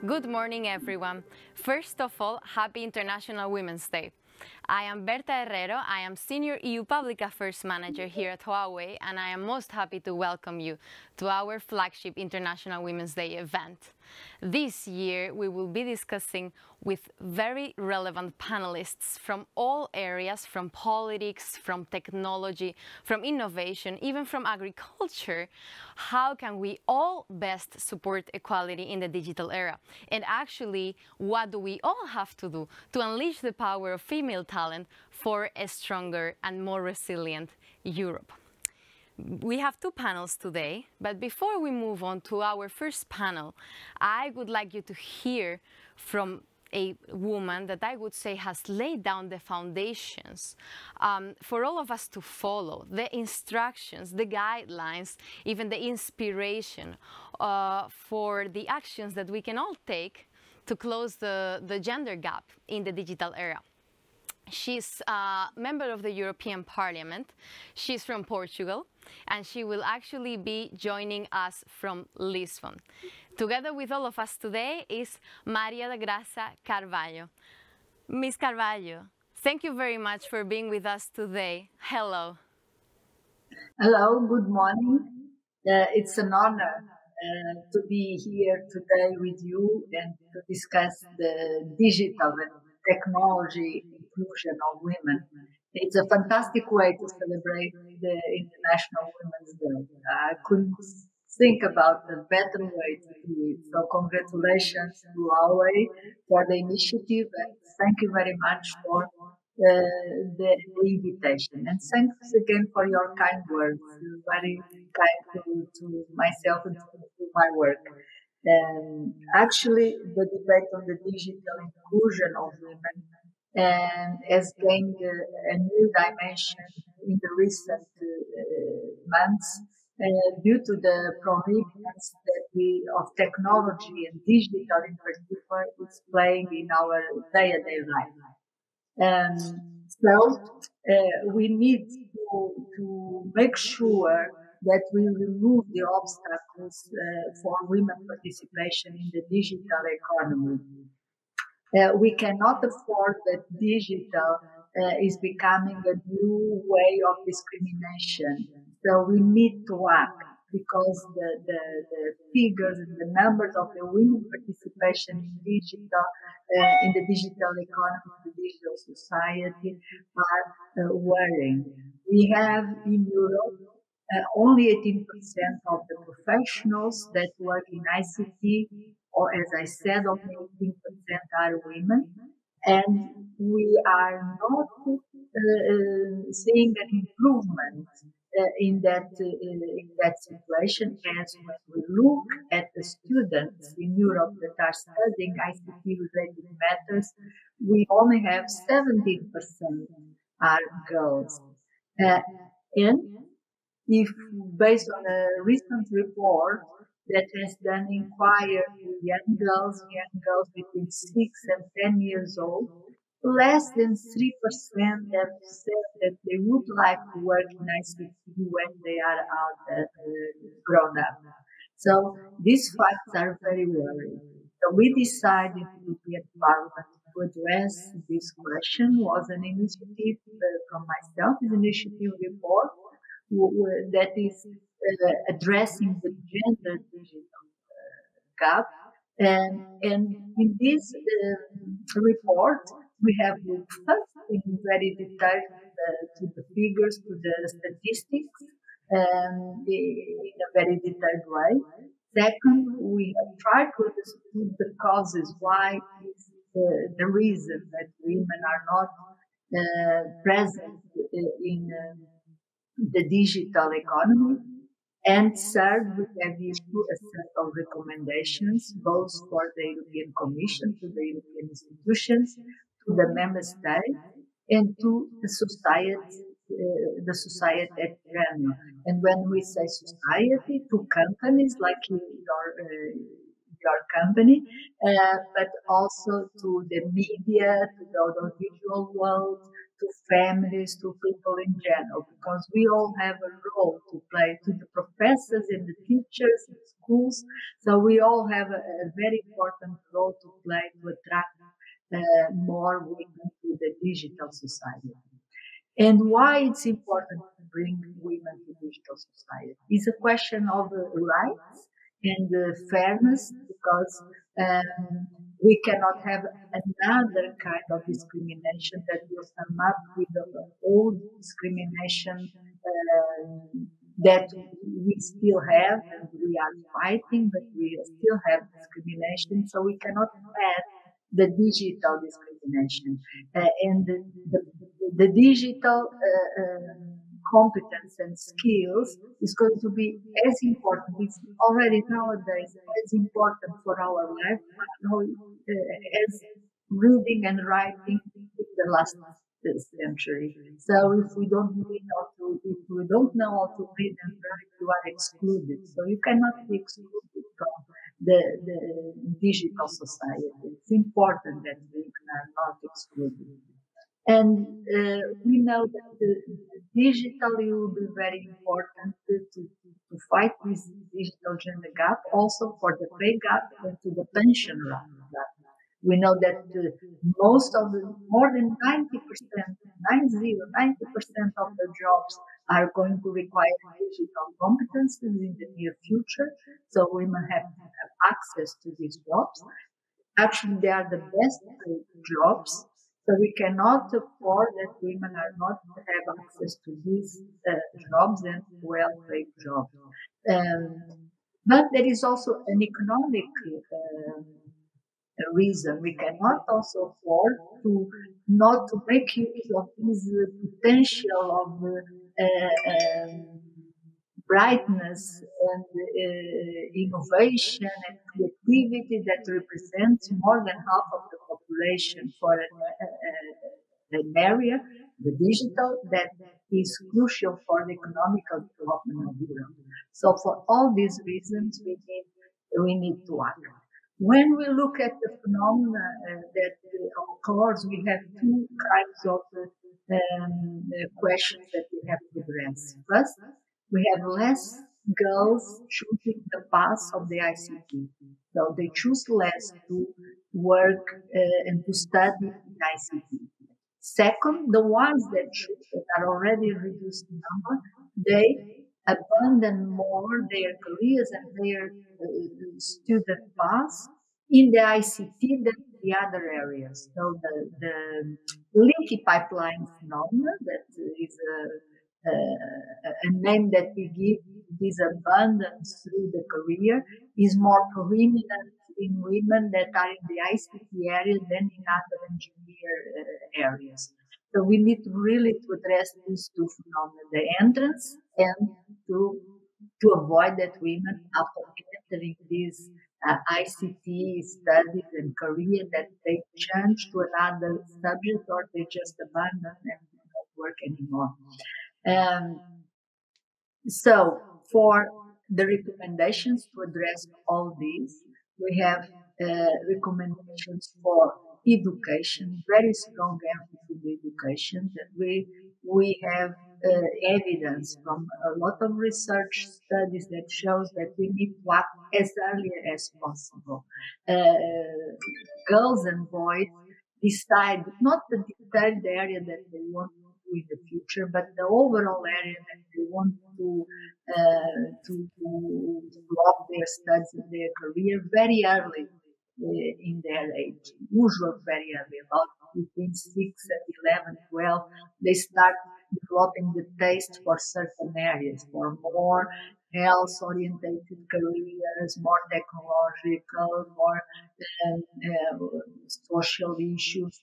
Good morning, everyone. First of all, happy International Women's Day. I am Berta Herrero. I am Senior EU Public Affairs Manager here at Huawei, and I am most happy to welcome you to our flagship International Women's Day event. This year, we will be discussing with very relevant panelists from all areas, from politics, from technology, from innovation, even from agriculture, how can we all best support equality in the digital era? And actually, what do we all have to do to unleash the power of female talent for a stronger and more resilient Europe? We have two panels today, but before we move on to our first panel, I would like you to hear from a woman that I would say has laid down the foundations for all of us to follow, the instructions, the guidelines, even the inspiration for the actions that we can all take to close the gender gap in the digital era. She's a member of the European Parliament. She's from Portugal, and she will actually be joining us from Lisbon. Together with all of us today is Maria da Graça Carvalho. Ms. Carvalho, thank you very much for being with us today. Hello. Hello, good morning. It's an honor to be here today with you and to discuss the digital and technology inclusion of women. It's a fantastic way to celebrate the International Women's Day. I couldn't think about a better way to do it. So congratulations to Huawei for the initiative and thank you very much for the invitation. And thanks again for your kind words. You're very kind to myself and to my work. Actually, the debate on the digital inclusion of women has gained a new dimension in the recent months due to the prominence that of technology and digital in particular is playing in our day-to-day life. We need to make sure that we remove the obstacles for women participation in the digital economy. We cannot afford that digital is becoming a new way of discrimination. So we need to act because the figures and the numbers of the women participation in the digital economy, the digital society are worrying. We have in Europe only 18% of the professionals that work in ICT, or as I said, only 18% are women. And we are not seeing an improvement in that situation as when we look at the students in Europe that are studying ICT related matters, we only have 17% are girls. And if based on a recent report that has done inquire to young girls between 6 and 10 years old, less than 3% have said that they would like to work in ICT when they are out grown up. So these facts are very worrying. So we decided in the European Parliament to address this question. Was an initiative from myself, an initiative report that is addressing the gender digital gap. And in this report, we have looked first in very detail to the figures, to the statistics in a very detailed way. Second, we have tried to understand the causes, why is the reason that women are not present in the digital economy. And third, we have issued a set of recommendations, both for the European Commission, to the European institutions, to the member states, and to the society at general. And when we say society, to companies like your company, but also to the media, to the audiovisual world, to families, to people in general, because we all have a role to play, to the professors and the teachers in schools. So we all have a very important role to play to attract more women to the digital society. And why it's important to bring women to digital society is a question of rights and fairness, because we cannot have another kind of discrimination that will come up with the old discrimination that we still have and we are fighting, but we still have discrimination. So we cannot add the digital discrimination. And the digital competence and skills is going to be as important. It's already nowadays as important for our life as reading and writing in the last century. So if we don't know how to read and write, you are excluded. So you cannot be excluded from the digital society. It's important that we are not excluded. And we know that the digitally will be very important to fight this digital gender gap, also for the pay gap and to the pension gap. We know that more than 90%, 90% of the jobs are going to require digital competences in the near future. So women have to have access to these jobs. Actually, they are the best paid jobs. So we cannot afford that women are not have access to these jobs and well-paid jobs. But there is also an economic reason. We cannot also afford to not to make use of this potential of brightness and innovation and creativity that represents more than half of the population for an area, the digital, that is crucial for the economical development of Europe. So for all these reasons, we need to act. When we look at the phenomena that occurs, we have two kinds of questions that we have to address. First, we have less girls choosing the path of the ICT. So they choose less to work and to study in ICT. Second, the ones that choose, that are already reduced in number, they abandon more their careers and their student paths in the ICT than the other areas. So the leaky pipeline phenomenon, that is a name that we give this abundance through the career, is more prominent in women that are in the ICT area than in other engineer areas. So we need really to address these two phenomena, the entrance and to avoid that women, after entering these ICT studies and career, that they change to another subject or they just abandon and don't work anymore. So for the recommendations to address all these, we have recommendations for education, very strong emphasis on education, that we have evidence from a lot of research studies that shows that we need to act as early as possible. Girls and boys decide not the detailed area that they want to do in the future, but the overall area that they want to develop their studies and their career very early in their age, usually very early, about between 6 and 11, 12, they start developing the taste for certain areas, for more health-orientated careers, more technological, more social issues.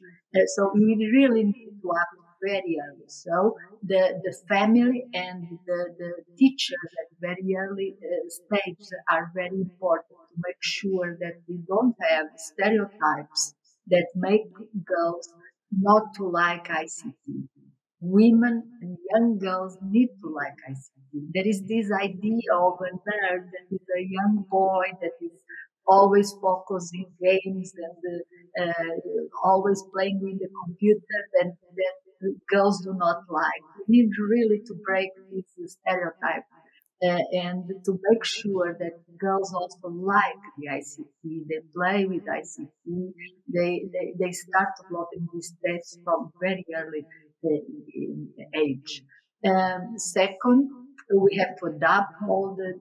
So we really need to act very early. So the family and the teachers at very early stage are very important to make sure that we don't have stereotypes that make girls not to like ICT. Women and young girls need to like ICT. There is this idea of a nerd that is a young boy that is always focusing games and always playing with the computer, that girls do not like. We need really to break this stereotype and to make sure that girls also like the ICT, they play with ICT, they start developing these tastes from very early age. Second, we have to adapt all the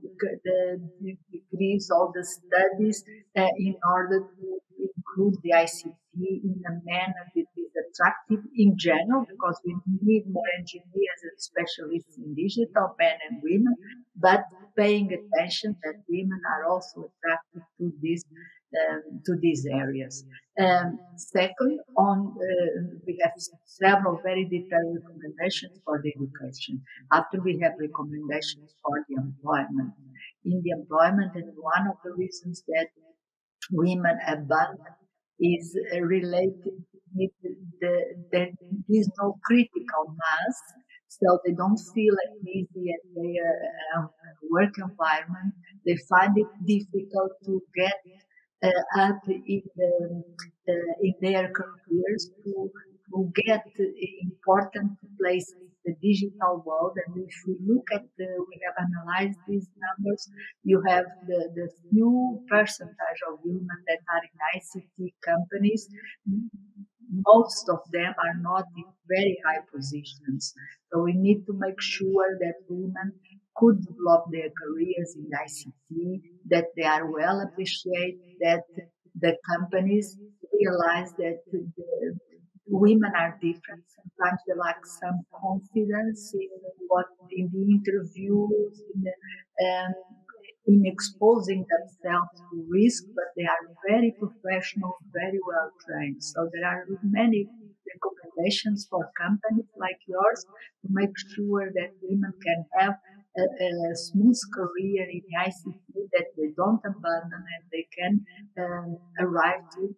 degrees, all the studies in order to include the ICT in a manner that is attractive in general, because we need more engineers and specialists in digital, men and women, but paying attention that women are also attracted to these areas. Second, we have several very detailed recommendations for the education. After we have recommendations for the employment. In the employment, and one of the reasons that women abandon is related with there is no critical mass, so they don't feel at ease at their work environment. They find it difficult to get up in their careers to get important places in the digital world. And if we look at we have analyzed these numbers, you have the few percentage of women that are in ICT companies. Most of them are not in very high positions. So we need to make sure that women could develop their careers in ICT, that they are well appreciated, that the companies realize that the women are different. Sometimes they lack some confidence in the interviews, in exposing themselves to risk, but they are very professional, very well trained. So there are many recommendations for companies like yours to make sure that women can have a smooth career in the ICT, that they don't abandon and they can arrive to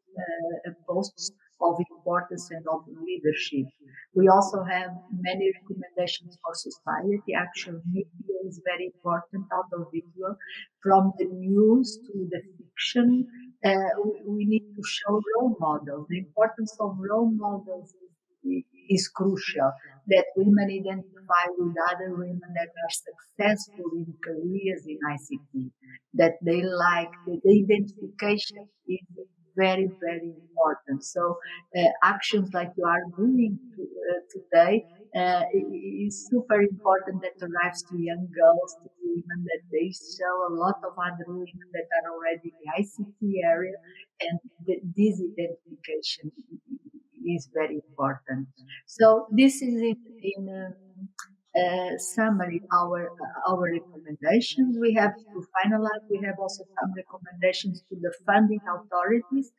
posts of importance and of leadership. We also have many recommendations for society. Actual media is very important, audiovisual, from the news to the fiction. We need to show role models. The importance of role models is crucial, that women identify with other women that are successful in careers in ICT, that they like the identification is very, very important. So actions like you are doing today is super important, that arrives to young girls, to women, that they show a lot of other women that are already in the ICT area, and this identification is very important. So this is it in summary, our recommendations. We have to finalize. We have also some recommendations to the funding authorities,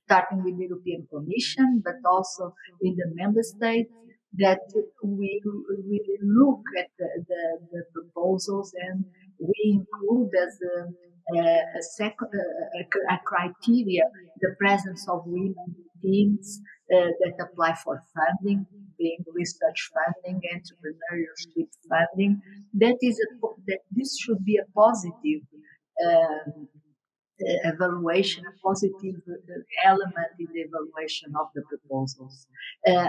starting with the European Commission, but also in the member states, that we really look at the proposals, and we include as a criteria the presence of women teams that apply for funding, being research funding, entrepreneurship funding. That this should be a positive evaluation, a positive element in the evaluation of the proposals.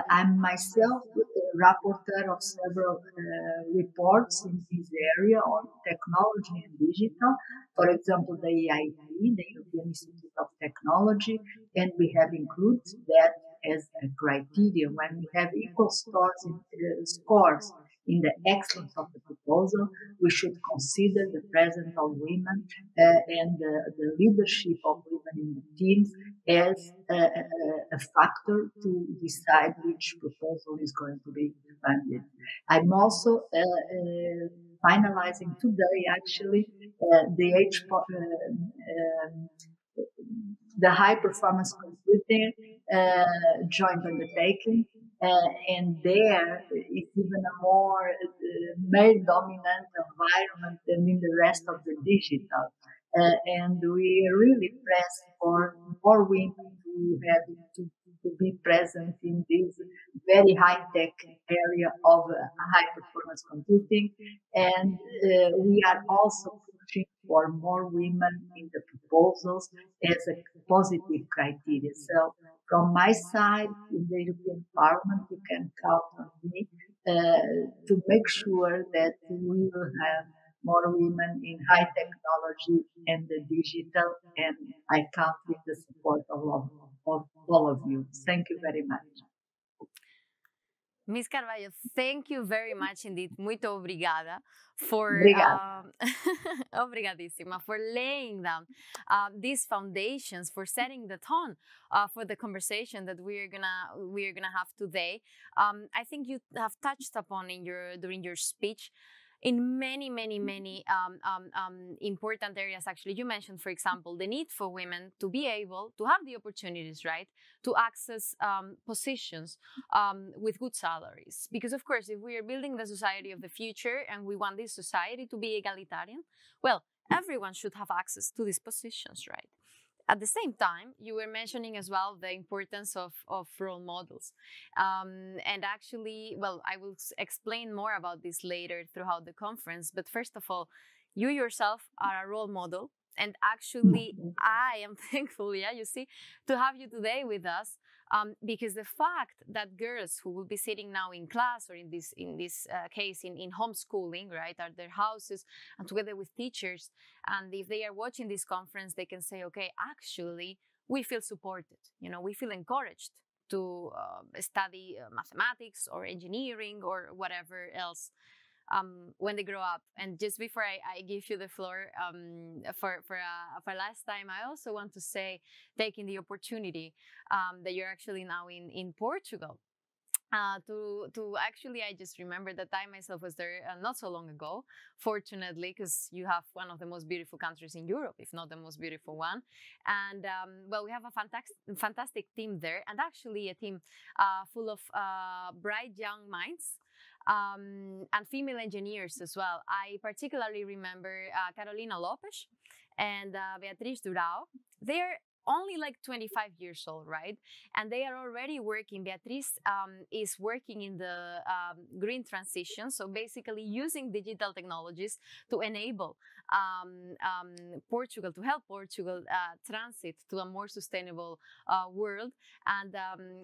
I'm myself a rapporteur of several reports in this area on technology and digital. For example, the EIT, the European Institute of Technology, and we have included that as a criteria when we have equal scores in the excellence of the proposal. We should consider the presence of women and the leadership of women in the teams as a factor to decide which proposal is going to be funded. I'm also finalizing today, actually, the high performance computing joint undertaking, and there it's even a more male dominant environment than in the rest of the digital. And we really press for more women to be present in this very high tech area of high performance computing. And we are also pushing for more women in the proposals as a positive criteria. So From my side, in the European Parliament, you can count on me to make sure that we will have more women in high technology and the digital, and I count with the support of all of you. Thank you very much. Miss Carvalho, thank you very much indeed. Muito obrigada for Obrigada. obrigadíssima for laying down these foundations, for setting the tone for the conversation that we're gonna have today. I think you have touched upon during your speech in many important areas. Actually, you mentioned, for example, the need for women to be able to have the opportunities, right, to access positions with good salaries. Because of course, if we are building the society of the future and we want this society to be egalitarian, well, everyone should have access to these positions, right? At the same time, you were mentioning as well the importance of role models. And actually, well, I will explain more about this later throughout the conference. But first of all, you yourself are a role model. And actually, I am thankful, yeah, you see, to have you today with us. Because the fact that girls who will be sitting now in class or in this case in homeschooling, right, at their houses and together with teachers, and if they are watching this conference, they can say, okay, actually, we feel supported. You know, we feel encouraged to study mathematics or engineering or whatever else when they grow up. And just before I give you the floor for last time, I also want to say, taking the opportunity that you're actually now in Portugal. To actually, I just remember that I myself was there not so long ago, fortunately, because you have one of the most beautiful countries in Europe, if not the most beautiful one. And well, we have a fantastic team there, and actually a team full of bright young minds. And female engineers as well. I particularly remember Carolina Lopes and Beatriz Durao. They're only like 25 years old, right? And they are already working. Beatriz is working in the green transition. So basically using digital technologies to enable Portugal, to help Portugal transit to a more sustainable world. And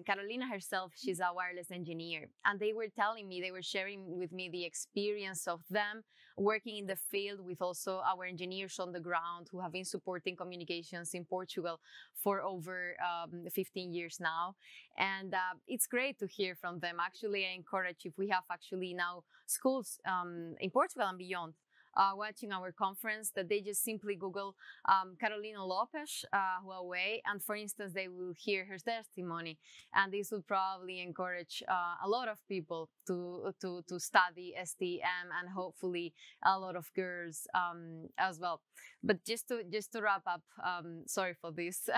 Carolina herself, she's a wireless engineer. And they were telling me, they were sharing with me the experience of them working in the field with also our engineers on the ground who have been supporting communications in Portugal for over 15 years now. And it's great to hear from them. Actually, I encourage, if we have actually now schools in Portugal and beyond watching our conference, that they just simply Google Carolina Lopes, Huawei, and for instance, they will hear her testimony. And this will probably encourage a lot of people to study STEM, and hopefully a lot of girls as well. But just to wrap up, sorry for this,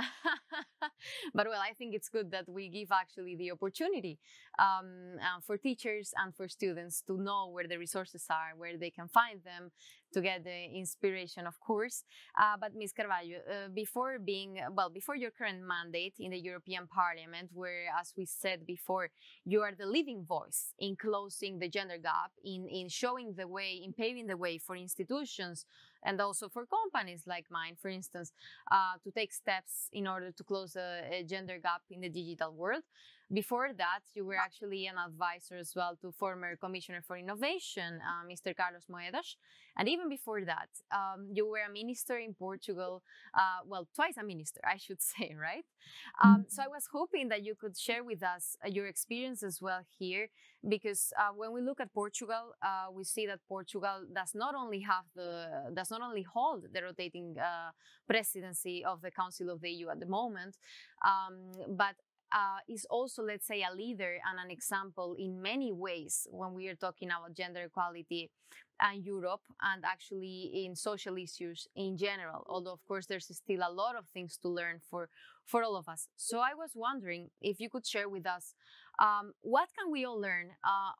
but well, I think it's good that we give actually the opportunity for teachers and for students to know where the resources are, where they can find them, to get the inspiration, of course. But Ms. Carvalho, before your current mandate in the European Parliament, where, as we said before, you are the leading voice in closing the gender gap, in showing the way, in paving the way for institutions and also for companies like mine, for instance, to take steps in order to close a gender gap in the digital world. Before that, you were actually an advisor as well to former Commissioner for Innovation, Mr. Carlos Moedas. And even before that, you were a minister in Portugal, well, twice a minister, I should say, right? So I was hoping that you could share with us your experience as well here, because when we look at Portugal, we see that Portugal does not only hold the rotating presidency of the Council of the EU at the moment, but is also, let's say, a leader and an example in many ways when we are talking about gender equality and Europe, and actually in social issues in general. Although, of course, there's still a lot of things to learn for all of us. So I was wondering if you could share with us what can we all learn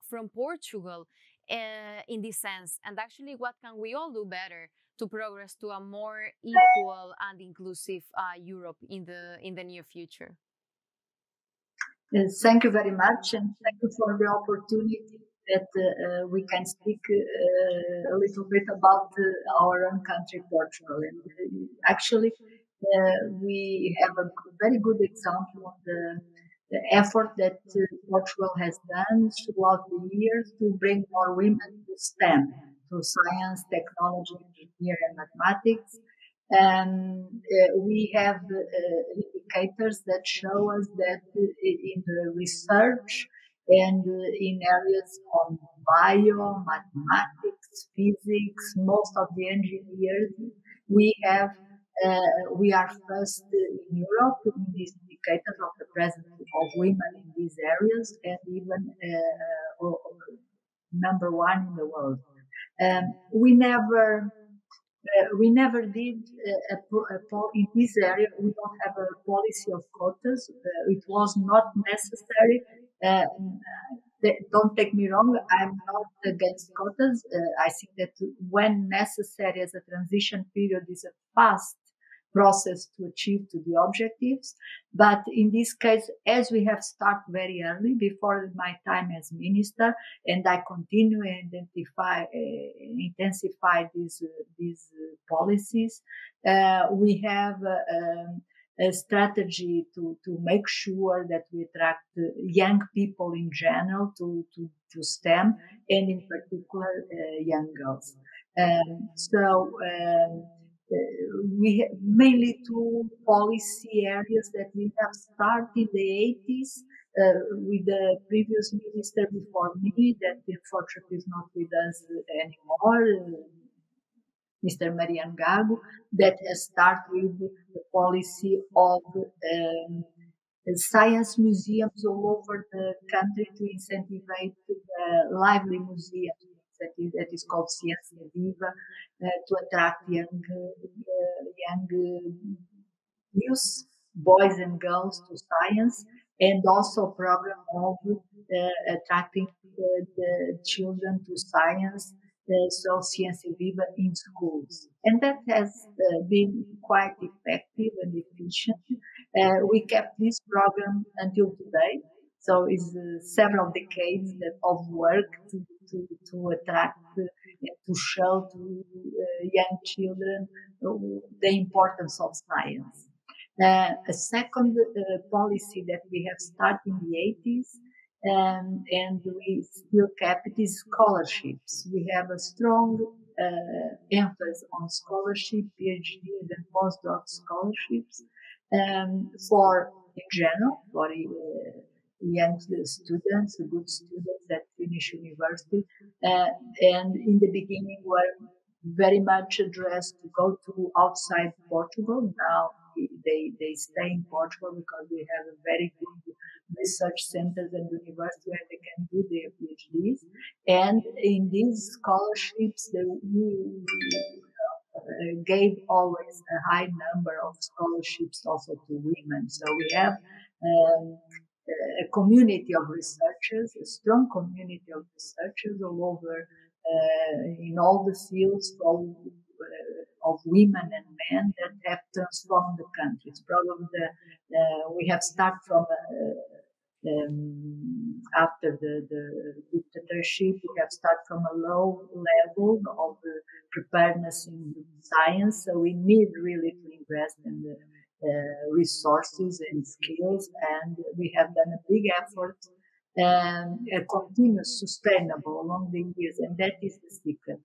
from Portugal in this sense, and actually what can we all do better to progress to a more equal and inclusive Europe in the near future. Thank you very much, and thank you for the opportunity that we can speak a little bit about our own country, Portugal. And actually, We have a very good example of the effort that Portugal has done throughout the years to bring more women to STEM, to science, technology, engineering, and mathematics. And we have indicators that show us that in the research and in areas on bio, mathematics, physics, most of the engineers, we have we are first in Europe in these indicators of the presence of women in these areas, and even number one in the world. We never did in this area. We don't have a policy of quotas. It was not necessary. Uh, don't take me wrong. I'm not against quotas. I think that when necessary as a transition period is a fast process to achieve to the objectives. But in this case, as we have started very early before my time as minister, and I continue and intensify these policies, we have a strategy to make sure that we attract young people in general to STEM, and in particular young girls. We have mainly two policy areas that we have started in the 80s with the previous minister before me, that unfortunately is not with us anymore, Mr. Marian Gago, that has started with the policy of science museums all over the country to incentivize lively museums. That is called Ciência Viva, to attract young youth, boys and girls, to science, and also a program of attracting the children to science, so Ciência Viva in schools. And that has been quite effective and efficient. We kept this program until today. So it's several decades of work to attract and to show to young children the importance of science. A second policy that we have started in the 80s and we still kept it is scholarships. We have a strong emphasis on scholarship, PhDs and postdoc scholarships for, in general, for young students, good students that finish university, and in the beginning were very much addressed to go to outside Portugal. Now they stay in Portugal because we have a very good research centers and universities where they can do their PhDs. And in these scholarships, we gave always a high number of scholarships also to women. So we have a community of researchers, a strong community of researchers all over in all the fields of women and men that have transformed the countries. Probably we have started from after the dictatorship, we have started from a low level of preparedness in science. So we need really to invest in the resources and skills, and we have done a big effort and a continuous, sustainable along the years, and that is the secret.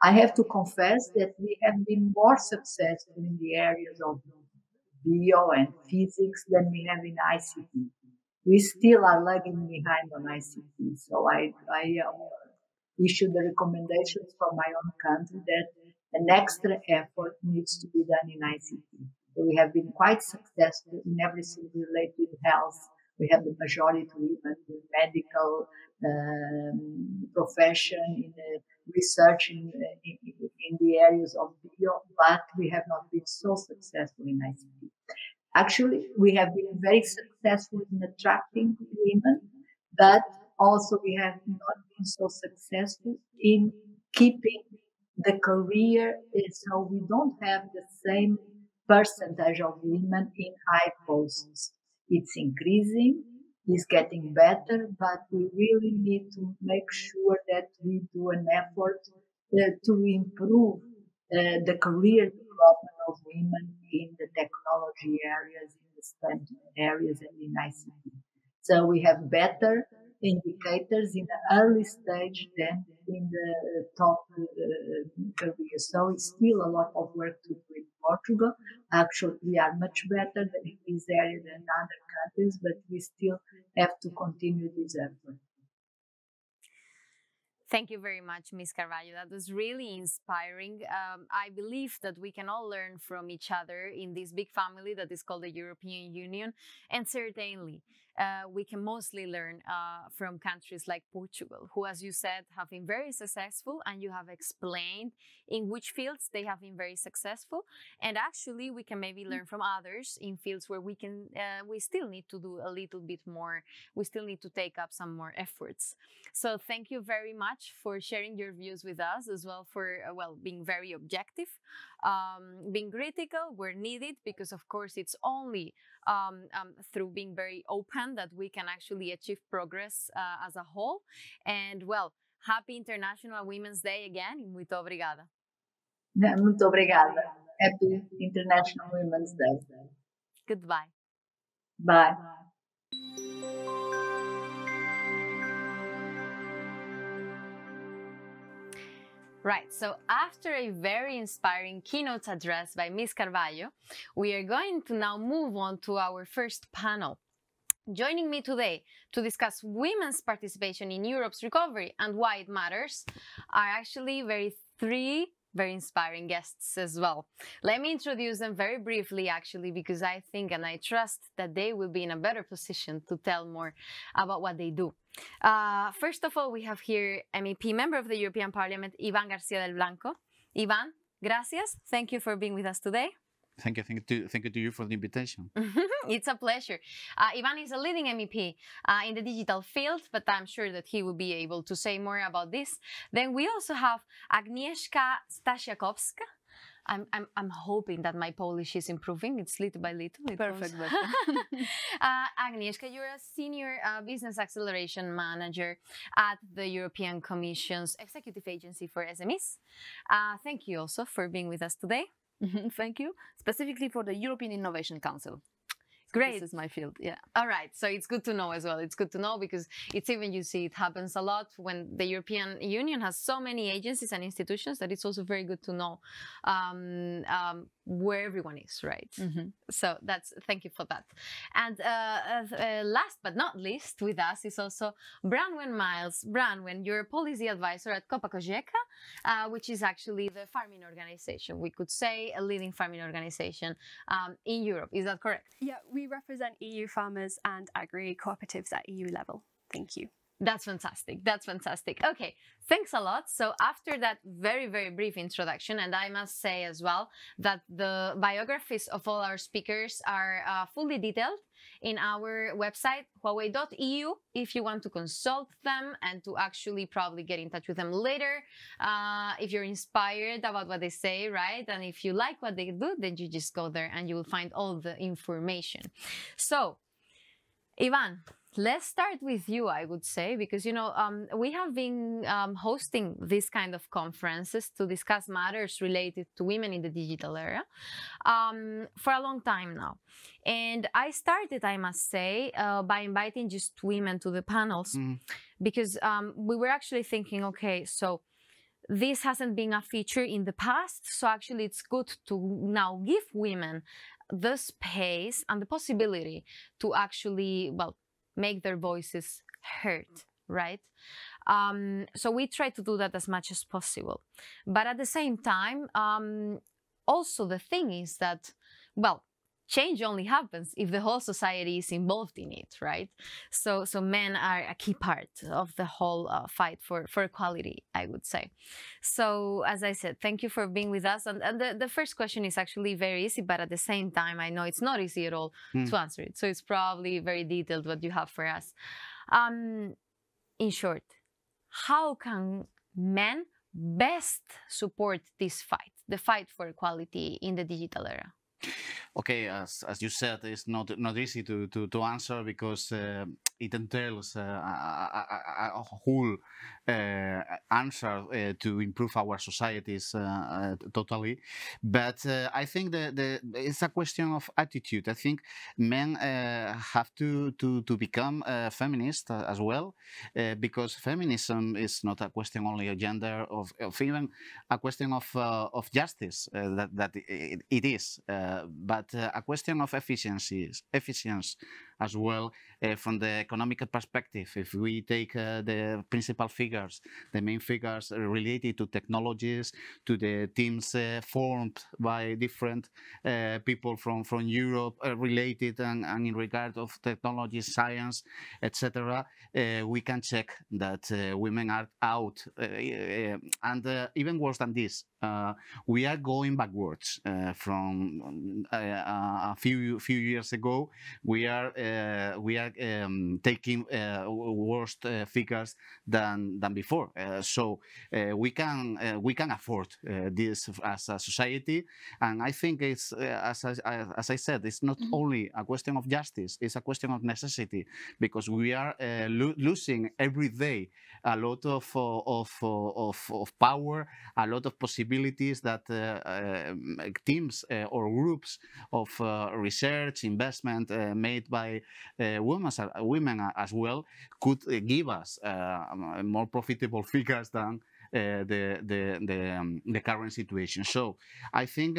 I have to confess that we have been more successful in the areas of bio and physics than we have in ICT. We still are lagging behind on ICT, so I issued the recommendations for my own country that an extra effort needs to be done in ICT. So we have been quite successful in everything related with health. We have the majority women in medical profession, in research in the areas of bio, but we have not been so successful in ICT. Actually, we have been very successful in attracting women, but also we have not been so successful in keeping the career. So we don't have the same percentage of women in high posts. It's increasing, it's getting better, but we really need to make sure that we do an effort to improve the career development of women in the technology areas, in the STEM areas, and in ICT. So we have better indicators in the early stage than in the top career. So it's still a lot of work to do in Portugal. Actually, we are much better than in this area than other countries, but we still have to continue this effort. Thank you very much, Ms. Carvalho. That was really inspiring. I believe that we can all learn from each other in this big family that is called the European Union. And certainly, we can mostly learn from countries like Portugal, who, as you said, have been very successful, and you have explained in which fields they have been very successful. And actually, we can maybe learn from others in fields where we still need to do a little bit more. We still need to take up some more efforts. So thank you very much for sharing your views with us, as well for being very objective, being critical where needed, because of course it's only through being very open that we can actually achieve progress as a whole. And happy International Women's Day again. Muito obrigada. Muito obrigada. Happy International Women's Day. Goodbye. Bye. Right, so after a very inspiring keynote address by Ms. Carvalho, we are going to now move on to our first panel. Joining me today to discuss women's participation in Europe's recovery and why it matters are actually three very inspiring guests as well. Let me introduce them very briefly, actually, because I think and I trust that they will be in a better position to tell more about what they do. First of all, we have here MEP, member of the European Parliament, Iván García del Blanco. Iván, gracias. Thank you for being with us today. Thank you to you for the invitation. It's a pleasure. Iván is a leading MEP in the digital field, but I'm sure that he will be able to say more about this. Then we also have Agnieszka Stasiakowska. I'm hoping that my Polish is improving. It's little by little. Perfect. Agnieszka, you're a senior business acceleration manager at the European Commission's Executive Agency for SMEs. Thank you also for being with us today. Thank you. Specifically for the European Innovation Council. Great. This is my field, yeah. All right, so it's good to know as well. It's good to know because it's even, you see, it happens a lot when the European Union has so many agencies and institutions that it's also very good to know where everyone is, right? So thank you for that. And last but not least with us is also Branwen Miles. Branwen, you're a policy advisor at Copa Cogeca, which is actually the farming organization. We could say a leading farming organization in Europe. Is that correct? Yeah, we represent EU farmers and agri-cooperatives at EU level. Thank you. That's fantastic. That's fantastic. Okay, thanks a lot. So after that very, very brief introduction, and I must say as well that the biographies of all our speakers are fully detailed in our website, huawei.eu, if you want to consult them and to actually probably get in touch with them later, if you're inspired about what they say, right? And if you like what they do, then you just go there and you will find all the information. So, Iván, let's start with you, I would say, because, you know, we have been hosting these kind of conferences to discuss matters related to women in the digital era for a long time now. And I started, I must say, by inviting just women to the panels because we were actually thinking, okay, so this hasn't been a feature in the past. So actually, it's good to now give women the space and the possibility to actually, make their voices heard, right? So we try to do that as much as possible. But at the same time, also the thing is that, change only happens if the whole society is involved in it, right? So men are a key part of the whole fight for equality, I would say. So as I said, thank you for being with us. And the first question is actually very easy, but at the same time, I know it's not easy at all to answer it. So it's probably very detailed what you have for us. In short, how can men best support this fight, the fight for equality in the digital era? Okay, as you said, it's not easy to answer because it entails a whole answer to improve our societies totally. But I think that it's a question of attitude. I think men have to become feminist as well, because feminism is not a question only of gender, of even a question of justice, that it is, but a question of efficiency as well, from the economic perspective. If we take the principal figures, the main figures related to technologies, to the teams formed by different people from Europe, related and in regard of technology, science, etc., we can check that women are out, and even worse than this, we are going backwards from a few years ago. We are taking worse figures than before. So we can afford this as a society, and I think it's as I said, it's not only a question of justice; it's a question of necessity, because we are losing every day a lot of power, a lot of possibilities that teams or groups of research investment made by women as well could give us more profitable figures than the current situation. So I think,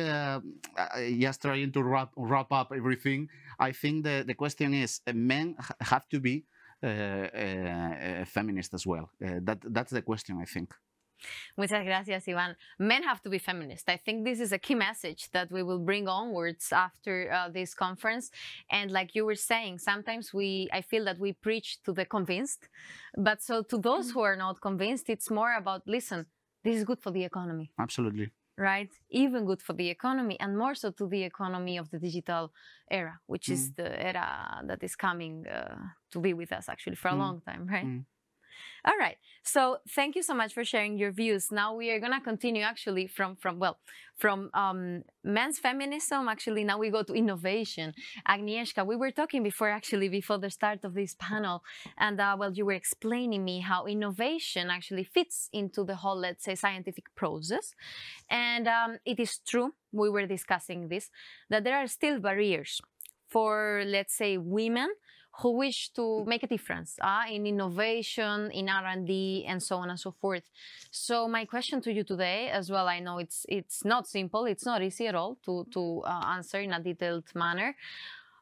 just trying to wrap up everything, I think the question is, men have to be feminist as well. That's the question, I think. Muchas gracias, Ivan. Men have to be feminist. I think this is a key message that we will bring onwards after this conference. And like you were saying, sometimes I feel that we preach to the convinced. But so to those who are not convinced, it's more about, listen, this is good for the economy. Absolutely. Right? Even good for the economy, and more so to the economy of the digital era, which is the era that is coming to be with us actually for a long time, right? All right. So thank you so much for sharing your views. Now we are going to continue actually from men's feminism. Actually, now we go to innovation. Agnieszka, we were talking before the start of this panel, and well, you were explaining me how innovation actually fits into the whole, let's say, scientific process. And it is true, we were discussing this, that there are still barriers for, let's say, women who wish to make a difference in innovation, in R&D, and so on and so forth. So my question to you today, as well, I know it's not simple, it's not easy at all to answer in a detailed manner.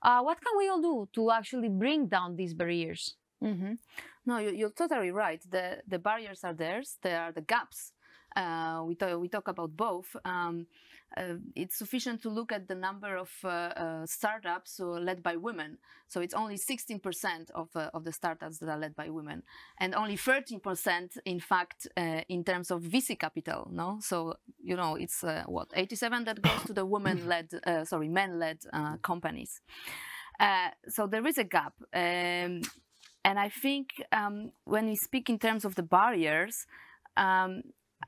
What can we all do to actually bring down these barriers? No, you're totally right. The barriers are there. There are the gaps. We talk about both. It's sufficient to look at the number of startups led by women. So it's only 16% of the startups that are led by women, and only 13%, in fact, in terms of VC capital. No, so you know it's what 87 that goes to the men-led companies. So there is a gap, and I think when we speak in terms of the barriers.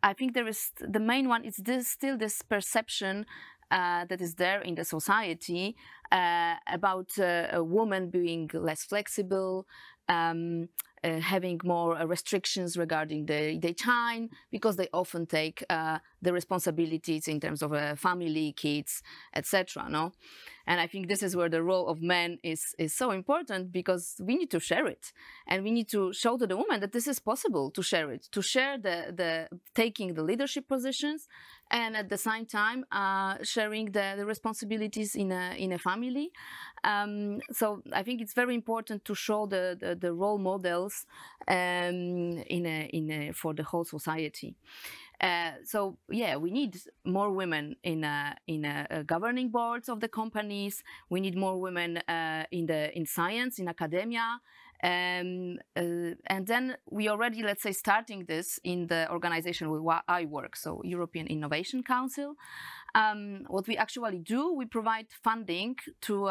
I think there is the main one is still this perception that is there in the society about a woman being less flexible, having more restrictions regarding their time, because they often take the responsibilities in terms of family, kids, etc. No, and I think this is where the role of men is so important, because we need to share it, and we need to show to the women that this is possible to share it, to share the taking the leadership positions, and at the same time sharing the responsibilities in a family. So I think it's very important to show the role models for the whole society. So yeah, we need more women in governing boards of the companies. We need more women in science, in academia. And then we already, let's say, starting this in the organization where I work, so European Innovation Council. What we actually do, we provide funding to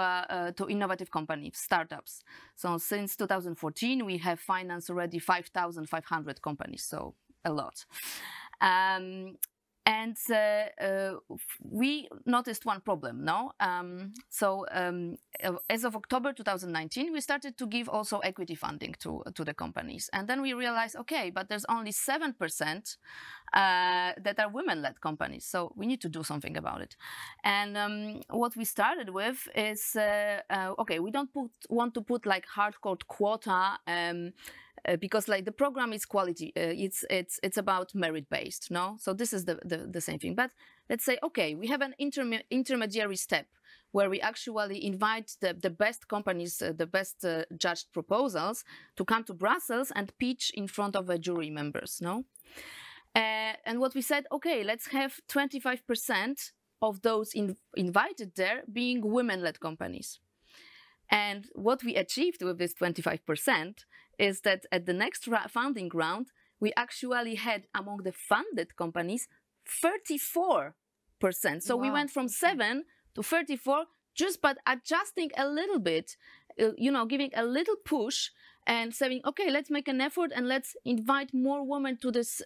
innovative companies, startups. So since 2014, we have financed already 5,500 companies, so a lot. And we noticed one problem, no? As of October 2019, we started to give also equity funding to the companies. And then we realized, okay, but there's only 7% that are women-led companies. So we need to do something about it. And what we started with is, okay, we don't want to put like hardcore quota because like the program is quality, it's about merit based, no? So this is the same thing. But let's say, okay, we have an intermediary step where we actually invite the best companies, the best judged proposals to come to Brussels and pitch in front of a jury members, no? And what we said, okay, let's have 25% of those invited there being women-led companies. And what we achieved with this 25% is that at the next funding round, we actually had among the funded companies 34%. So we went from 7 to 34 just by adjusting a little bit, you know, giving a little push and saying, okay, let's make an effort and let's invite more women to this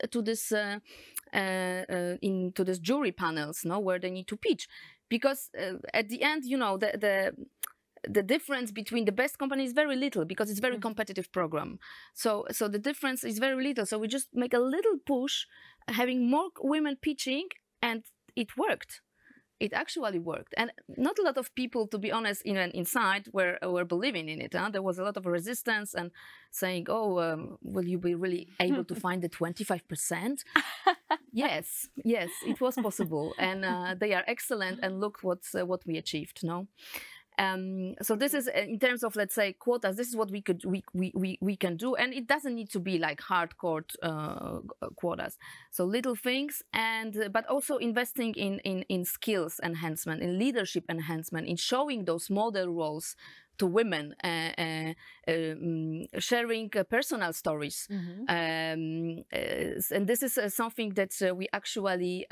jury panels, no, where they need to pitch, because at the end, you know, the difference between the best companies is very little because it's a very competitive program. So the difference is very little. So we just make a little push, having more women pitching, and it worked. It actually worked. And not a lot of people, to be honest, even inside were believing in it. Huh? There was a lot of resistance and saying, oh, will you be really able to find the 25%? Yes, it was possible. And they are excellent. And look what we achieved, no? So this is in terms of, let's say, quotas. This is what we can do, and it doesn't need to be like hardcore quotas. So little things, and but also investing in skills enhancement, in leadership enhancement, in showing those model roles to women, sharing personal stories. And this is something that we actually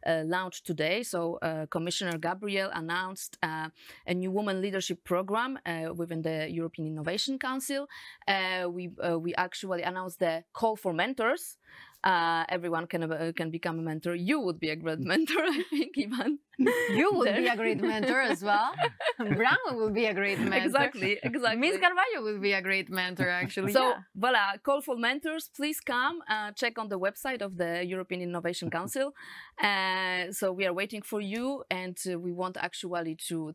launched today. So Commissioner Gabriel announced a new women leadership program within the European Innovation Council. We actually announced the call for mentors. Everyone can become a mentor. You would be a great mentor, I think, Ivan. You would be a great mentor as well. Brown will be a great mentor. Exactly. Miss Carvalho will be a great mentor, actually. So, voila, call for mentors. Please come check on the website of the European Innovation Council. So we are waiting for you, and we want actually to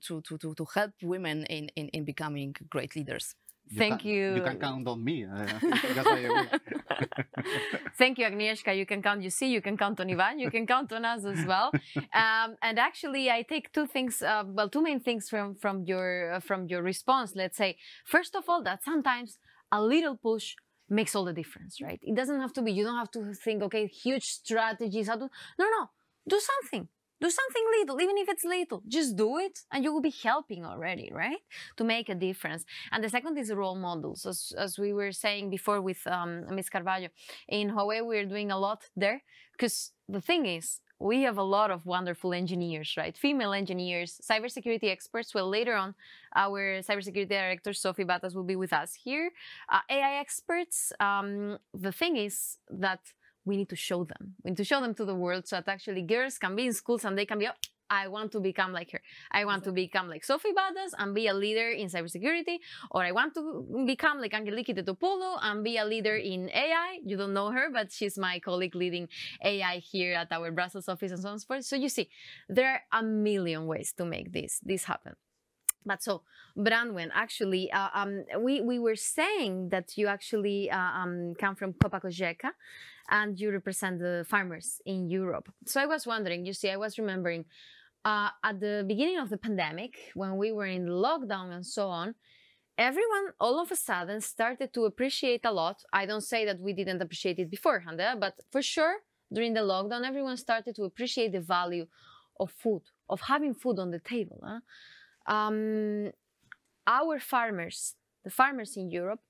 help women in becoming great leaders. Thank you. You can count on me. Thank you, Agnieszka. You can count. You can count on Ivan. You can count on us as well. And actually, I take two things. Two main things from your response. Let's say, first of all, that sometimes a little push makes all the difference, right? It doesn't have to be. You don't have to think, okay, huge strategies. No. Do something. Do something little, even if it's little. Just do it, and you will be helping already, right? To make a difference. And the second is role models. As we were saying before with Ms. Carvalho, in Huawei, we're doing a lot there, because the thing is, we have a lot of wonderful engineers, right? Female engineers, cybersecurity experts. Well, later on, our cybersecurity director, Sophie Batas, will be with us here. AI experts. The thing is that we need to show them. We need to show them to the world so that actually girls can be in schools and they can be, oh, I want to become like her. I want to become like Sophie Batas and be a leader in cybersecurity. Or I want to become like Angeliki Tetopoulou and be a leader in AI. You don't know her, but she's my colleague leading AI here at our Brussels office and so on and so forth. So you see, there are a million ways to make this happen. But so, Branwen, actually, we were saying that you actually come from Copa Cogeca and you represent the farmers in Europe. So I was wondering, you see, I was remembering at the beginning of the pandemic, when we were in lockdown and so on, everyone all of a sudden started to appreciate a lot. I don't say that we didn't appreciate it beforehand, but for sure, during the lockdown, everyone started to appreciate the value of food, of having food on the table. Our farmers, the farmers in Europe,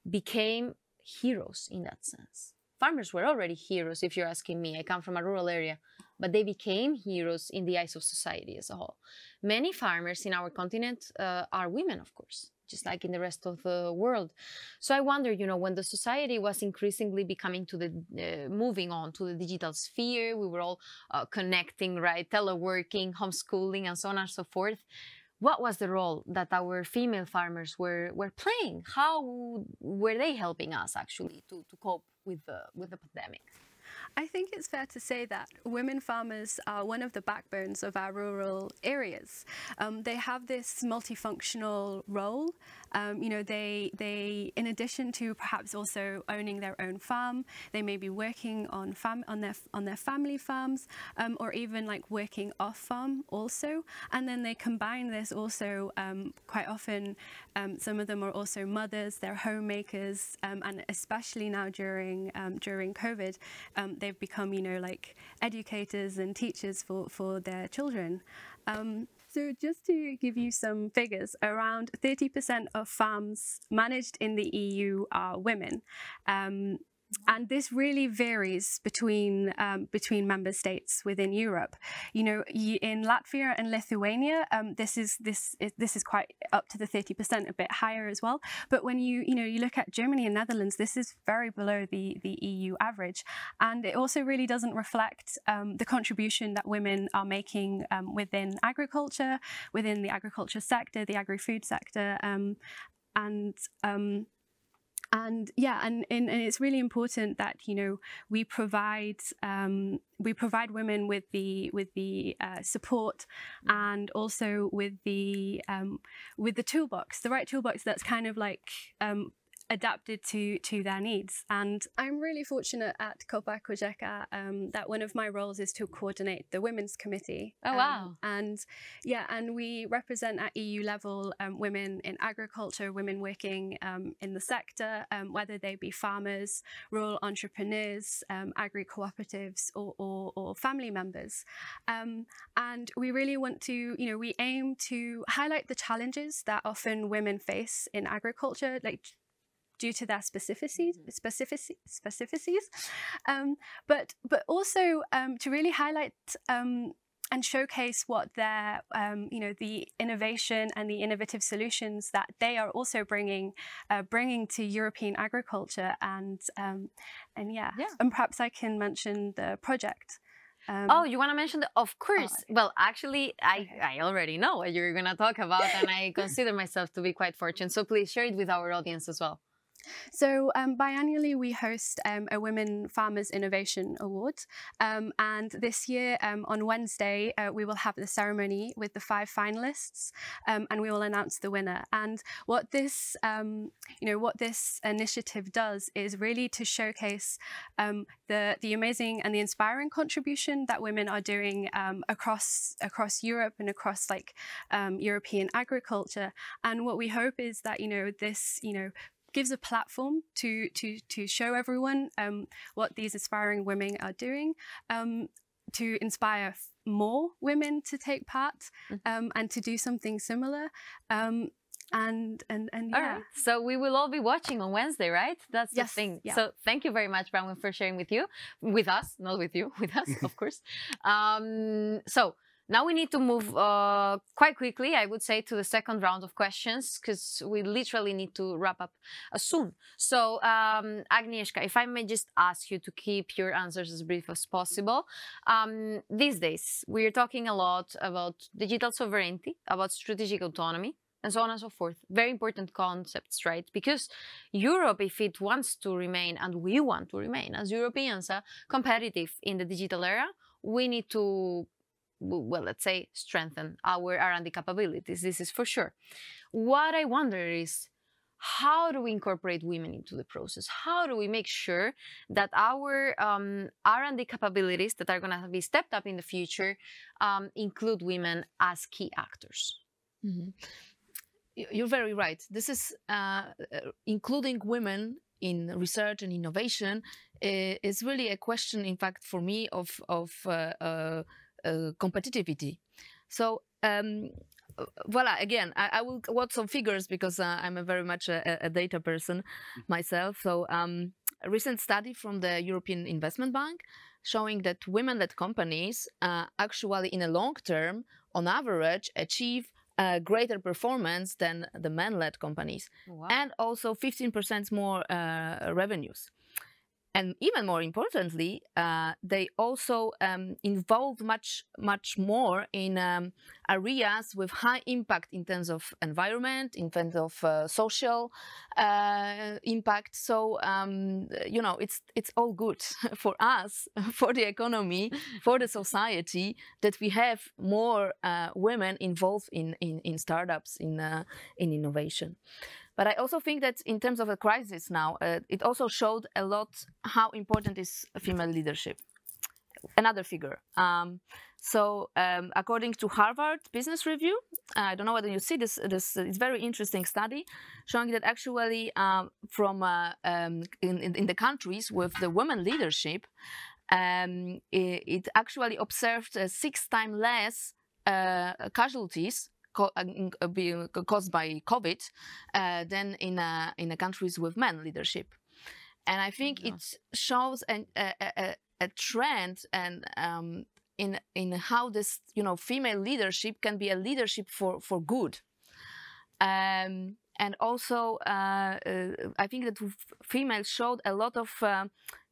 became heroes in that sense. Farmers were already heroes, if you're asking me. I come from a rural area, but they became heroes in the eyes of society as a whole. Many farmers in our continent are women, of course. just like in the rest of the world. So I wonder, you know, when the society was increasingly becoming to the moving on to the digital sphere, we were all connecting, right, teleworking, homeschooling, and so on and so forth. What was the role that our female farmers were playing? How were they helping us actually to cope with the pandemic? I think it's fair to say that women farmers are one of the backbones of our rural areas. They have this multifunctional role. You know, they in addition to perhaps also owning their own farm, they may be working on their family farms, or even like working off farm also. And then they combine this also quite often. Some of them are also mothers, they're homemakers, and especially now during COVID, they've become, you know, like educators and teachers for their children. So just to give you some figures, around 30% of farms managed in the EU are women. And this really varies between member states within Europe. You know, in Latvia and Lithuania, this is quite up to the 30%, a bit higher as well. But when you look at Germany and Netherlands, this is very below the EU average, and it also really doesn't reflect the contribution that women are making within agriculture, within the agriculture sector, the agri-food sector, and it's really important that, you know, we provide women with the support, and also with the toolbox, the right toolbox that's kind of like adapted to their needs. And I'm really fortunate at Kopa Kojeka that one of my roles is to coordinate the Women's Committee. Oh, wow. And we represent at EU level women in agriculture, women working in the sector, whether they be farmers, rural entrepreneurs, agri-cooperatives, or family members. And we really want to, you know, we aim to highlight the challenges that often women face in agriculture, like due to their specificities, but also to really highlight and showcase what their, you know, the innovation and the innovative solutions that they are also bringing to European agriculture, and perhaps I can mention the project. Oh, you want to mention of course. Okay. Well, actually, I already know what you're going to talk about, and I consider myself to be quite fortunate. So please share it with our audience as well. So biannually we host a Women Farmers Innovation Award, and this year on Wednesday we will have the ceremony with the 5 finalists, and we will announce the winner. And what this initiative does is really to showcase the amazing and the inspiring contribution that women are doing across Europe and across European agriculture. And what we hope is that, you know, this, you know, gives a platform to show everyone what these aspiring women are doing, to inspire more women to take part, and to do something similar. And yeah. All right. So we will all be watching on Wednesday, right? That's the thing. Yeah. So thank you very much, Bronwyn, for sharing with us, not with you, with us, of course. So now we need to move quite quickly, I would say, to the second round of questions, because we literally need to wrap up soon. So Agnieszka, if I may just ask you to keep your answers as brief as possible. These days, we're talking a lot about digital sovereignty, about strategic autonomy, and so on and so forth. Very important concepts, right? Because Europe, if it wants to remain, and we want to remain as Europeans, competitive in the digital era, we need to, well, let's say, strengthen our R&D capabilities. This is for sure. What I wonder is, how do we incorporate women into the process? How do we make sure that our R&D capabilities that are going to be stepped up in the future include women as key actors? Mm-hmm. You're very right. This is including women in research and innovation is really a question, in fact, for me, of competitivity. So voila, again, I will quote some figures because I'm very much a data person myself. So a recent study from the European Investment Bank showing that women-led companies actually in a long term, on average, achieve greater performance than the men-led companies, Wow. and also 15% more revenues. And even more importantly, they also involved much more in areas with high impact in terms of environment, in terms of social impact. So you know, it's all good for us, for the economy, for the society, that we have more women involved in startups, in innovation. But I also think that in terms of a crisis now, it also showed a lot how important is female leadership. Another figure. According to Harvard Business Review, I don't know whether you see this. It's very interesting study showing that actually in the countries with the women leadership, it actually observed 6 times less casualties caused by COVID than in the countries with men leadership. And I think it shows a trend and in how this, you know, female leadership can be a leadership for good. And also I think that females showed a lot of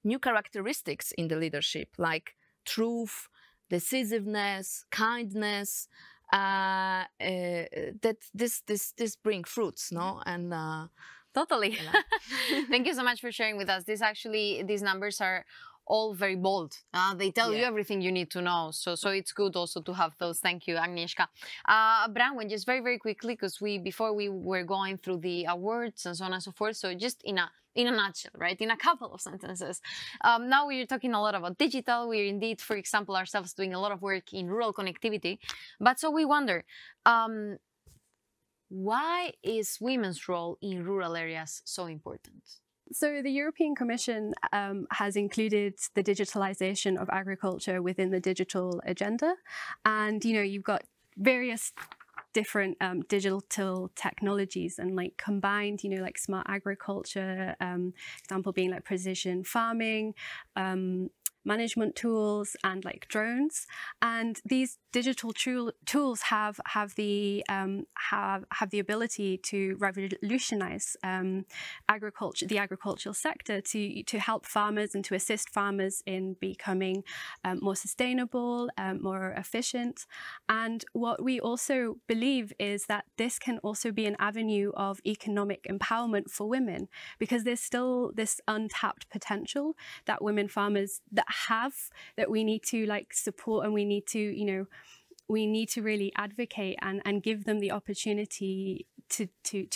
new characteristics in the leadership, like truth, decisiveness, kindness, that this bring fruits, no? And totally. Thank you so much for sharing with us. These numbers are all very bold. They tell you everything you need to know. So it's good also to have those. Thank you, Agnieszka. Branwen, just very, very quickly, because before we were going through the awards and so on and so forth. So just in a nutshell, right? In a couple of sentences. Now we're talking a lot about digital. We're indeed, for example, ourselves doing a lot of work in rural connectivity. But so we wonder, why is women's role in rural areas so important? So the European Commission has included the digitalization of agriculture within the digital agenda. And, you know, you've got various different digital technologies and like combined, you know, like smart agriculture, example being like precision farming, management tools and like drones. And these digital tools have the ability to revolutionize agriculture, the agricultural sector, to help farmers and to assist farmers in becoming more sustainable, more efficient. And what we also believe is that this can also be an avenue of economic empowerment for women, because there's still this untapped potential that women farmers that we need to like support, and we need to, you know, we need to really advocate and give them the opportunity to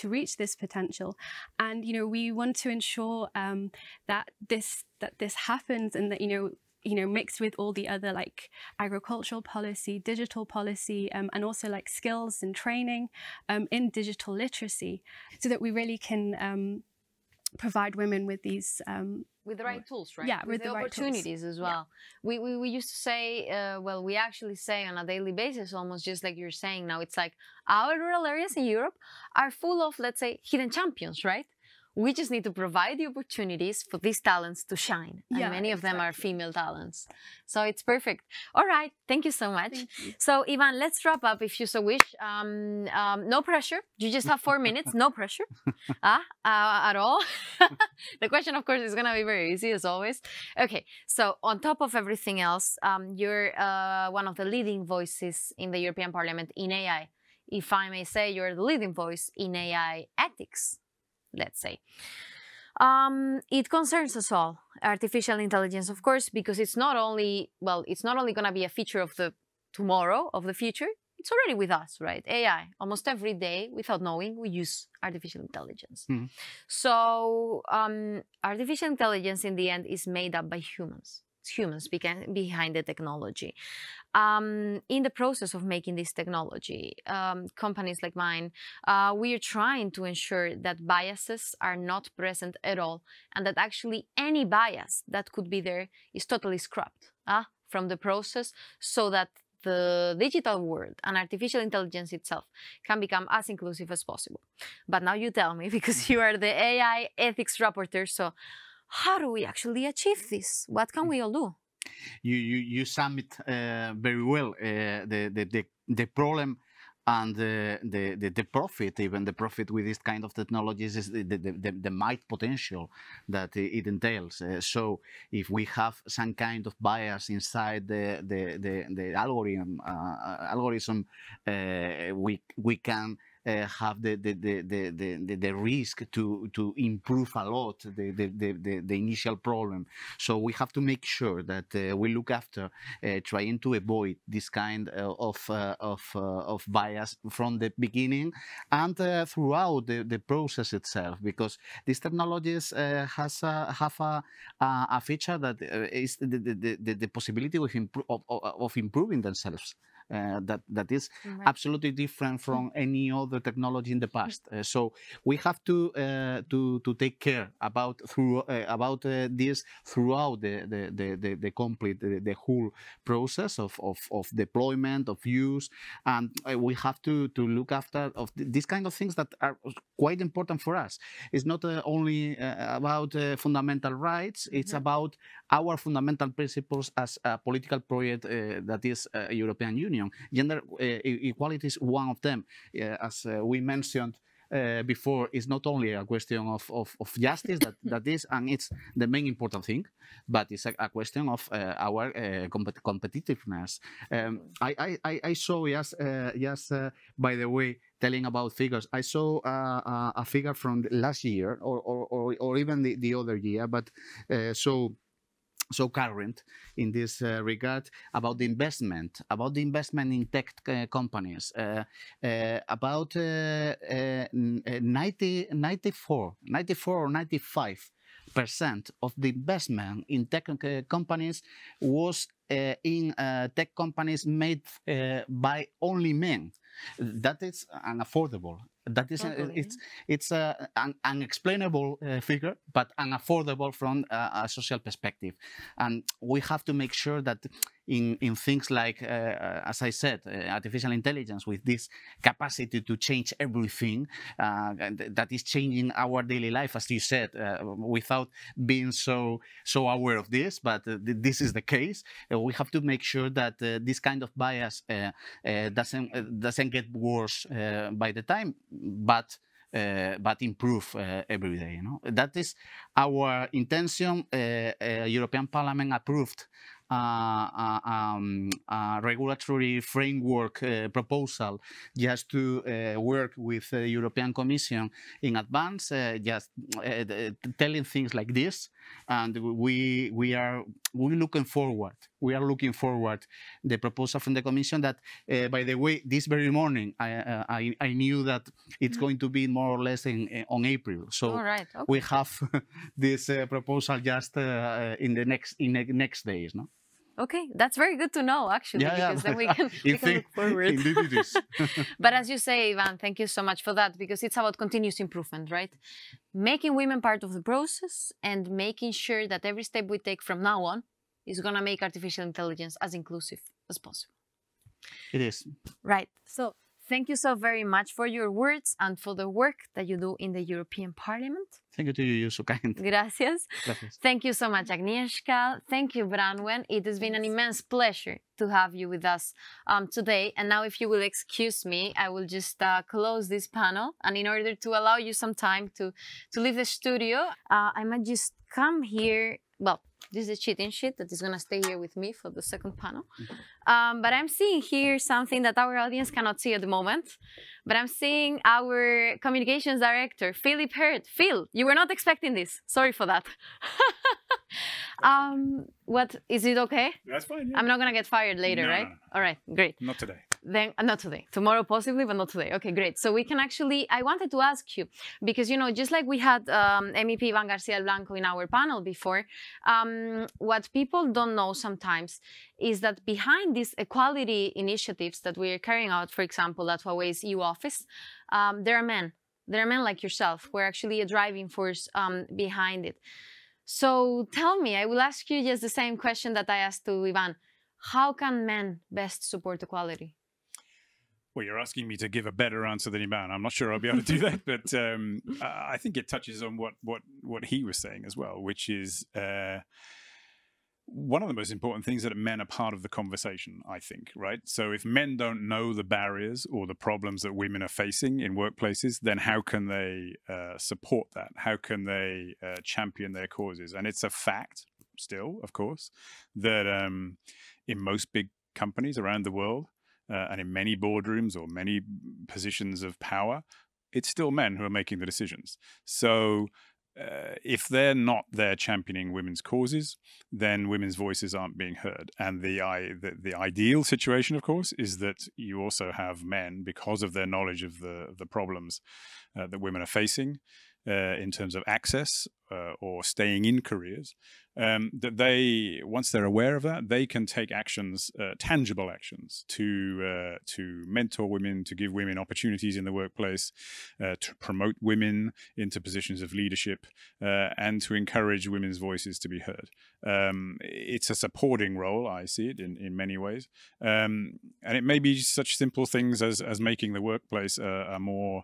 reach this potential. And, you know, we want to ensure that this happens, and that, you know, mixed with all the other like agricultural policy, digital policy, and also like skills and training in digital literacy, so that we really can provide women with these with the right tools, right? Yeah, with the right opportunities tools as well. Yeah. We used to say, well, we actually say on a daily basis, almost just like you're saying now, it's like our rural areas in Europe are full of, let's say, hidden champions, right? We just need to provide the opportunities for these talents to shine. And many of them are female talents. So it's perfect. All right. Thank you so much. You. So, Ivan, let's wrap up if you so wish. No pressure. You just have 4 minutes. No pressure at all. The question, of course, is going to be very easy, as always. Okay. So on top of everything else, you're one of the leading voices in the European Parliament in AI. If I may say, you're the leading voice in AI ethics, let's say. It concerns us all, artificial intelligence, of course, because it's not only, well, it's not only going to be a feature of the tomorrow, of the future, it's already with us, right? AI, almost every day, without knowing, we use artificial intelligence. Mm-hmm. So artificial intelligence in the end is made up by humans. It's humans behind the technology. In the process of making this technology, companies like mine, we are trying to ensure that biases are not present at all, and that actually any bias that could be there is totally scrubbed from the process, so that the digital world and artificial intelligence itself can become as inclusive as possible. But now you tell me, because you are the AI ethics rapporteur, so how do we actually achieve this? What can we all do? You sum it very well. The problem and the profit, even the profit with this kind of technologies, is the might potential that it entails. So if we have some kind of bias inside the algorithm, we can have the risk to improve a lot the initial problem. So we have to make sure that we look after trying to avoid this kind of bias from the beginning and throughout the process itself, because these technologies have a feature that is the possibility of improving themselves. That is absolutely different from any other technology in the past. So we have to take care about this throughout the complete the whole process of deployment, of use, and we have to look after of these kind of things that are quite important for us. It's not only about fundamental rights. It's about our fundamental principles as a political project that is a European Union. Gender equality is one of them. As we mentioned before, is not only a question of justice, that is, and it's the main important thing, but it's a question of our competitiveness. I saw, yes, by the way, telling about figures, I saw a figure from last year or even the other year, but so current in this regard, about the investment in tech companies, about 94 or 95% of the investment in tech companies was in tech companies made by only men. That is unaffordable. That is it's an unexplainable figure, but unaffordable from a social perspective. And we have to make sure that in things like, as I said, artificial intelligence, with this capacity to change everything, that is changing our daily life, as you said, without being so aware of this. But this is the case. We have to make sure that this kind of bias doesn't get worse by the time, but improve every day. That is our intention. European Parliament approved a regulatory framework proposal just to work with the European Commission in advance, just telling things like this, and we are looking forward. We are looking forward the proposal from the Commission. That, by the way, this very morning I knew that it's going to be more or less on April. So we have this proposal just in the next days, no? Okay, that's very good to know, actually, because then we can look forward. Indeed it is. But as you say, Ivan, thank you so much for that, because it's about continuous improvement, right? Making women part of the process and making sure that every step we take from now on is going to make artificial intelligence as inclusive as possible. It is. Right. So thank you so very much for your words and for the work that you do in the European Parliament. Thank you to you, you're so kind. Gracias. Gracias. Thank you so much, Agnieszka. Thank you, Branwen. It has been an immense pleasure to have you with us today. And now, if you will excuse me, I will just close this panel. And in order to allow you some time to leave the studio, I might just come here. Well, this is a cheating sheet that is going to stay here with me for the second panel. But I'm seeing here something that our audience cannot see at the moment. But I'm seeing our communications director, Philip Hurd. Phil, you were not expecting this. Sorry for that. What, is it okay? That's fine. Yeah. I'm not going to get fired later, right? No. All right, great. Not today. Then, not today. Tomorrow possibly, but not today. Okay, great. So we can actually, I wanted to ask you, because, just like we had MEP Ivan Garcia Blanco in our panel before, what people don't know sometimes is that behind these equality initiatives that we are carrying out, for example, at Huawei's EU office, there are men. There are men like yourself who are actually a driving force behind it. So tell me, I will ask you just the same question that I asked to Ivan. How can men best support equality? Well, you're asking me to give a better answer than Ivan. I'm not sure I'll be able to do that, but I think it touches on what he was saying as well, which is one of the most important things is that men are part of the conversation, I think, right? So if men don't know the barriers or the problems that women are facing in workplaces, then how can they support that? How can they champion their causes? And it's a fact still, of course, that in most big companies around the world and in many boardrooms or many positions of power, it's still men who are making the decisions. So if they're not there championing women's causes, then women's voices aren't being heard. And the ideal situation, of course, is that you also have men, because of their knowledge of the problems that women are facing in terms of access or staying in careers, that they, once they're aware of that, they can take actions, tangible actions, to mentor women, to give women opportunities in the workplace, to promote women into positions of leadership, and to encourage women's voices to be heard. It's a supporting role, I see it in many ways, and it may be such simple things as making the workplace a more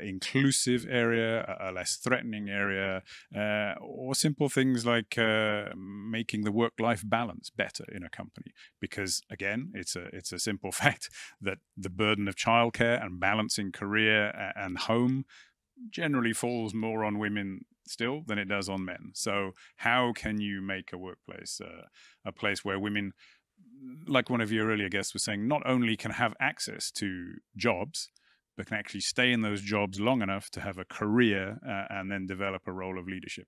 inclusive area, a less threatening area, or simple things like making the work-life balance better in a company. Because again, it's a simple fact that the burden of childcare and balancing career and home generally falls more on women still than it does on men. So how can you make a workplace a place where women, like one of your earlier guests was saying, not only can have access to jobs, but can actually stay in those jobs long enough to have a career and then develop a role of leadership.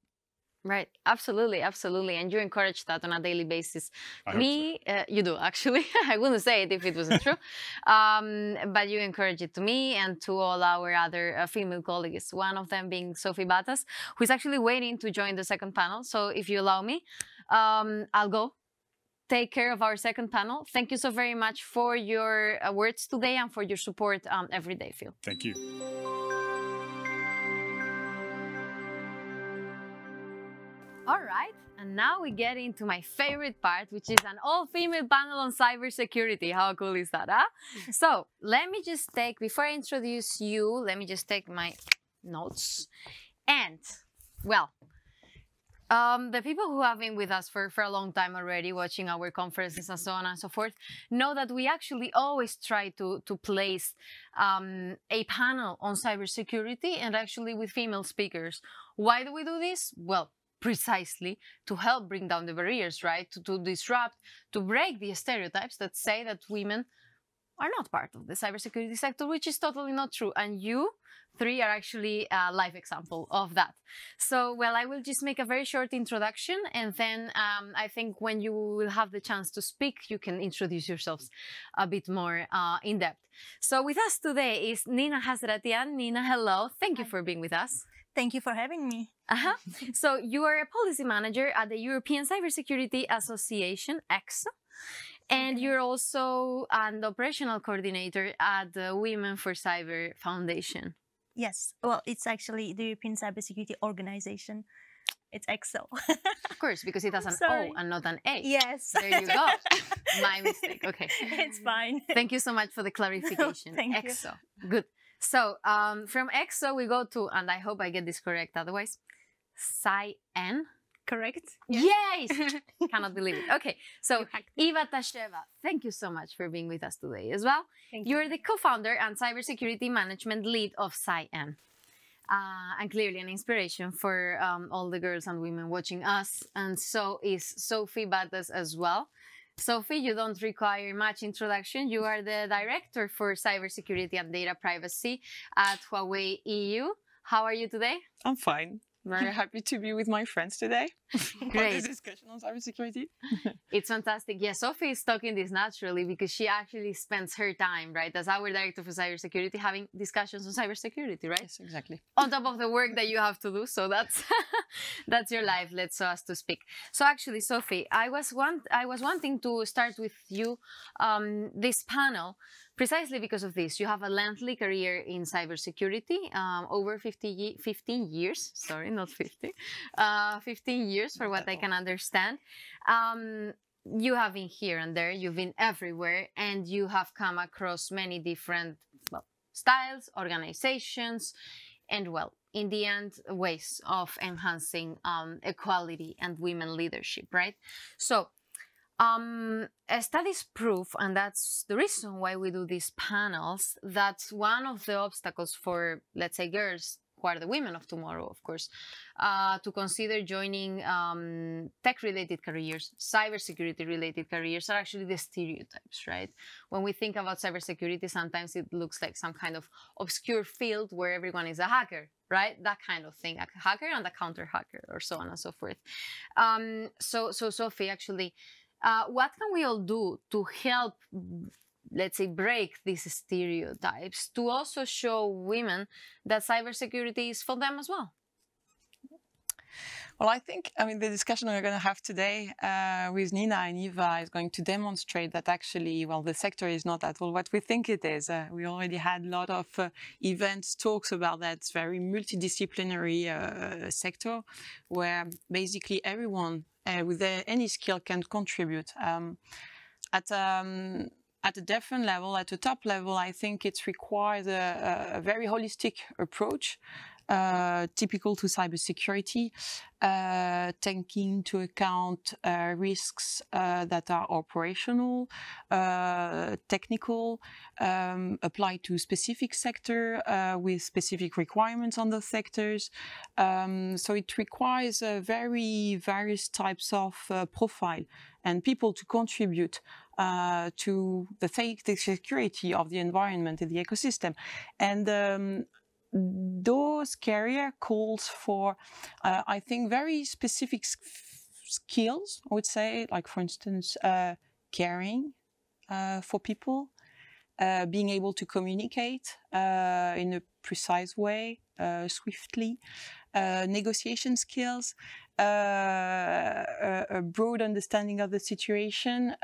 Right, absolutely, absolutely. And you encourage that on a daily basis. Me, so. You do, actually. I wouldn't say it if it wasn't true. But you encourage it to me and to all our other female colleagues, one of them being Sophie Batas, who is actually waiting to join the second panel. So if you allow me, I'll go take care of our second panel. Thank you so very much for your words today and for your support every day, Phil. Thank you. All right, and now we get into my favorite part, which is an all-female panel on cybersecurity. How cool is that, huh? So let me just take, before I introduce you, let me just take my notes. And, well, the people who have been with us for a long time already, watching our conferences and so on and so forth, know that we actually always try to place a panel on cybersecurity, and actually with female speakers. Why do we do this? Well, precisely to help bring down the barriers, right? To disrupt, to break the stereotypes that say that women are not part of the cybersecurity sector, which is totally not true. And you three are actually a live example of that. So, well, I will just make a very short introduction, and then I think when you will have the chance to speak, you can introduce yourselves a bit more in depth. So with us today is Nina Hasratian. Nina, hello. Thank you for being with us. Thank you for having me. So you are a policy manager at the European Cybersecurity Association, EXO, and you're also an operational coordinator at the Women for Cyber Foundation. Yes, well, it's actually the European Cybersecurity Organization. It's EXO. Of course, because it has an O and not an A. Yes. There you go. My mistake. Okay. It's fine. Thank you so much for the clarification. Thank EXO. Good. So from EXO we go to, and I hope I get this correct otherwise, CyN. Correct? Yes! Cannot believe it. Okay, so Eva Tasheva, thank you so much for being with us today as well. You're the co-founder and cybersecurity management lead of CyN. And clearly an inspiration for all the girls and women watching us. And so is Sophie Batas as well. Sophie, you don't require much introduction. You are the Director for Cybersecurity and Data Privacy at Huawei EU. How are you today? I'm fine. Very happy to be with my friends today. Great. This discussion on cybersecurity. It's fantastic. Yeah, Sophie is talking this naturally because she actually spends her time, right, as our Director for Cybersecurity, having discussions on cybersecurity, right? Yes, exactly. On top of the work that you have to do. So that's that's your life, led so as to speak. So actually, Sophie, I was wanting to start with you this panel precisely because of this. You have a lengthy career in cybersecurity, over 15 years, sorry, not 50, 15 years for what I can understand. You have been here and there, you've been everywhere, and you have come across many different styles, organizations, and well, in the end, ways of enhancing equality and women leadership, right? So studies prove, and that's the reason why we do these panels, that one of the obstacles for, let's say, girls, who are the women of tomorrow, of course, to consider joining tech-related careers, cybersecurity-related careers, are actually the stereotypes, right? When we think about cybersecurity, sometimes it looks like some kind of obscure field where everyone is a hacker, right? That kind of thing, a hacker and a counter-hacker, or so on and so forth. So Sophie, actually, what can we all do to help, let's say, break these stereotypes, to also show women that cybersecurity is for them as well? Well, I think, the discussion we're going to have today with Nina and Eva is going to demonstrate that actually, well, the sector is not at all what we think it is. We already had a lot of events, talks about that. It's very multidisciplinary sector where basically everyone with any skill can contribute. At a different level, at the top level, I think it requires a very holistic approach, typical to cybersecurity, taking into account risks that are operational, technical, applied to specific sector with specific requirements on those sectors. So it requires very various types of profile and people to contribute to the security of the environment and the ecosystem. And those career calls for, I think, very specific skills, I would say, like, for instance, caring for people, being able to communicate in a precise way, swiftly, negotiation skills, a broad understanding of the situation,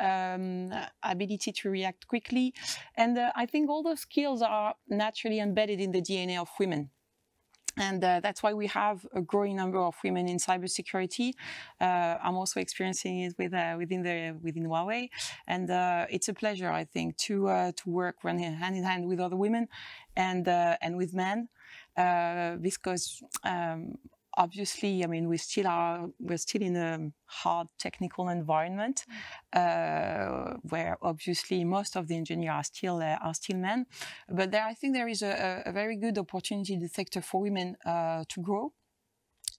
ability to react quickly. And I think all those skills are naturally embedded in the DNA of women. And that's why we have a growing number of women in cybersecurity. I'm also experiencing it within Huawei, and it's a pleasure, I think, to work hand in hand with other women and with men, because obviously, we're still in a hard technical environment where obviously most of the engineers are still men. But I think there is a very good opportunity in the sector for women to grow,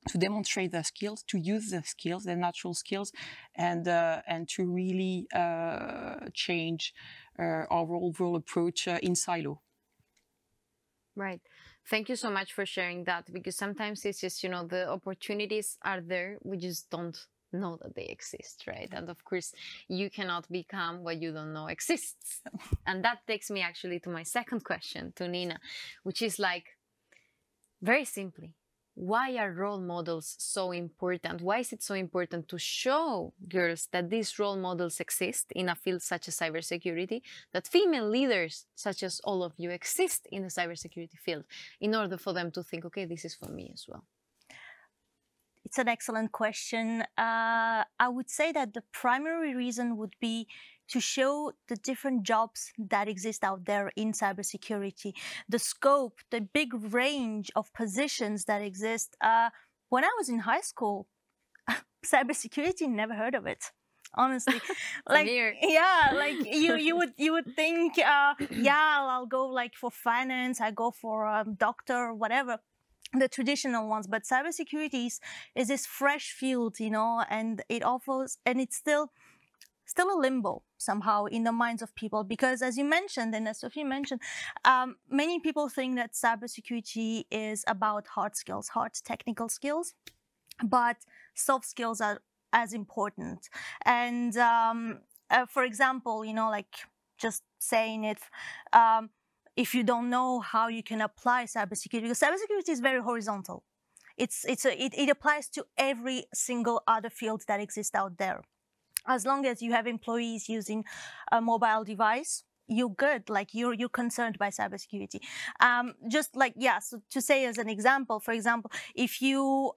to demonstrate their skills, to use their skills, their natural skills, and to really change our overall approach in silo. Right. Thank you so much for sharing that, because sometimes it's just, the opportunities are there, we just don't know that they exist, right? And of course, you cannot become what you don't know exists. And that takes me actually to my second question to Nina, which is like, very simply, why are role models so important? Why is it so important to show girls that these role models exist in a field such as cybersecurity, that female leaders such as all of you exist in the cybersecurity field, in order for them to think, okay, this is for me as well? It's an excellent question. I would say that the primary reason would be to show the different jobs that exist out there in cybersecurity, the scope, the big range of positions that exist. When I was in high school, cybersecurity, never heard of it. Honestly, you would think, I'll go like for finance, I go for doctor, whatever, the traditional ones. But cybersecurity is this fresh field, and it offers, and it's still a limbo somehow in the minds of people, because as you mentioned, and as Sophie mentioned, many people think that cybersecurity is about hard skills, hard technical skills, but soft skills are as important. And for example, like just saying it, if you don't know how you can apply cybersecurity, because cybersecurity is very horizontal. It applies to every single other field that exists out there. As long as you have employees using a mobile device, you're good, like you're concerned by cybersecurity. Just like, yeah, so to say as an example, for example, if you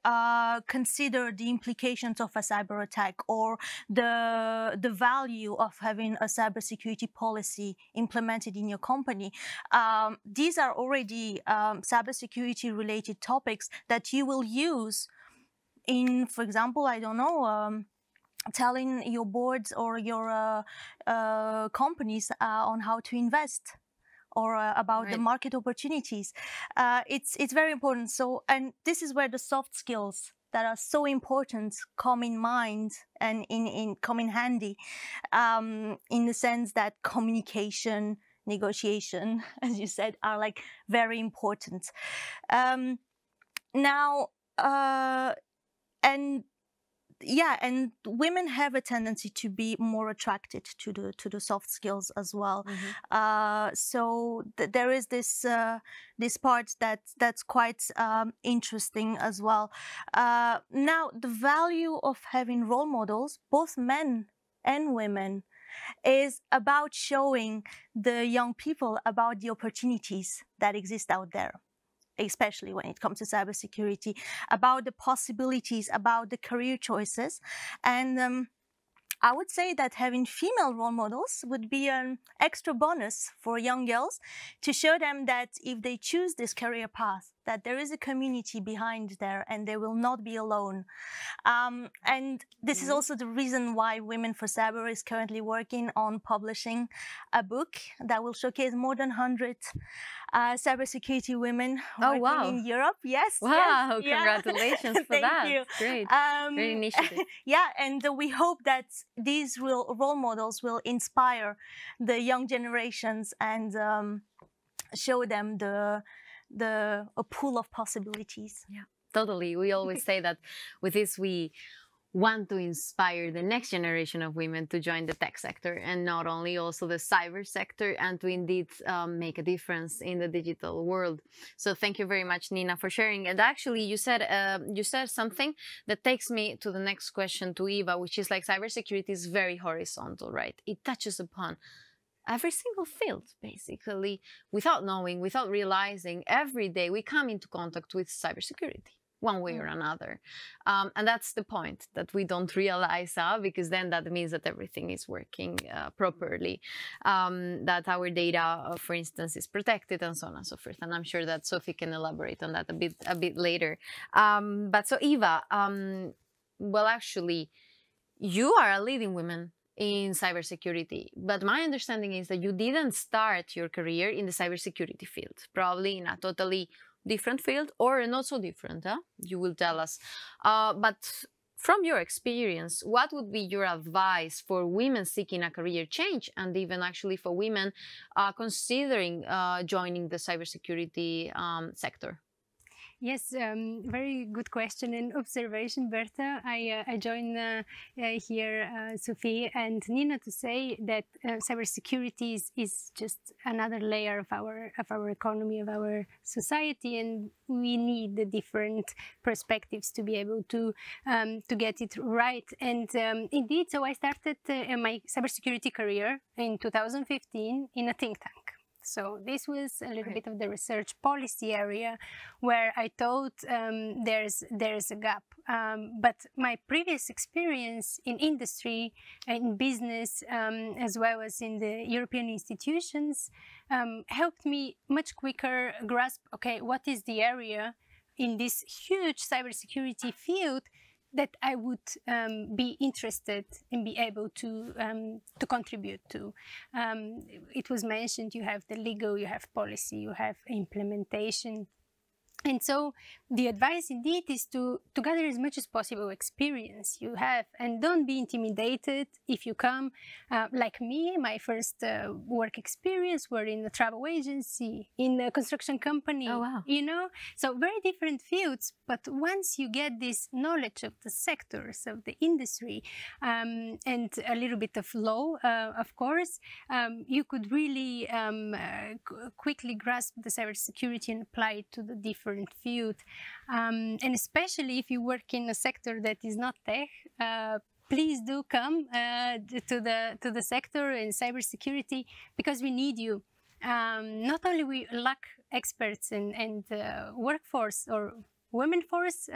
consider the implications of a cyber attack or the value of having a cybersecurity policy implemented in your company, these are already cybersecurity related topics that you will use in, for example, I don't know, telling your boards or your companies on how to invest, or about the market opportunities. It's very important. So, and this is where the soft skills that are so important come in mind and come in handy, in the sense that communication, negotiation, as you said, are like very important. Now, and yeah, and women have a tendency to be more attracted to the soft skills as well. So there is this this part that's quite interesting as well. Now, the value of having role models, both men and women, is about showing the young people about the opportunities that exist out there, especially when it comes to cybersecurity, about the possibilities, about the career choices. And I would say that having female role models would be an extra bonus for young girls to show them that if they choose this career path, that there is a community behind there and they will not be alone. And this is also the reason why Women for Cyber is currently working on publishing a book that will showcase more than 100 cybersecurity women working in Europe. Yes. Wow, yes, congratulations for Thank that. you. Great. Great initiative. Yeah, and we hope that these role models will inspire the young generations and show them a pool of possibilities. Yeah, totally. We always say that with this we want to inspire the next generation of women to join the tech sector, and not only also the cyber sector, and to indeed make a difference in the digital world. So thank you very much, Nina, for sharing. And actually you said something that takes me to the next question to Eva, which is like cybersecurity is very horizontal, right? It touches upon every single field, basically, without knowing, without realizing. Every day we come into contact with cybersecurity one way or another. And that's the point, that we don't realize, because then that means that everything is working properly, that our data, for instance, is protected, and so on and so forth. And I'm sure that Sophie can elaborate on that a bit later. But so Eva, well, actually, you are a leading woman in cybersecurity, but my understanding is that you didn't start your career in the cybersecurity field, probably in a totally different field, or not so different, you will tell us. But from your experience, what would be your advice for women seeking a career change, and even actually for women considering joining the cybersecurity sector? Yes, very good question and observation, Berta. I join here Sophie and Nina to say that cybersecurity is just another layer of our economy, of our society, and we need the different perspectives to be able to get it right. And indeed, so I started my cybersecurity career in 2015 in a think tank. So this was a little bit of the research policy area where I thought there's a gap. But my previous experience in industry, in business, as well as in the European institutions, helped me much quicker grasp, okay, what is the area in this huge cybersecurity field that I would be interested in, be able to contribute to. It was mentioned, you have the legal, you have policy, you have implementation. And so the advice indeed is to gather as much as possible experience you have, and don't be intimidated if you come. Like me, my first work experience were in a travel agency, in a construction company. Oh, wow. You know, so very different fields. But once you get this knowledge of the sectors of the industry and a little bit of law, of course, you could really quickly grasp the cybersecurity and apply it to the different field, and especially if you work in a sector that is not tech, please do come to the sector in cybersecurity, because we need you. Not only we lack experts and workforce or women force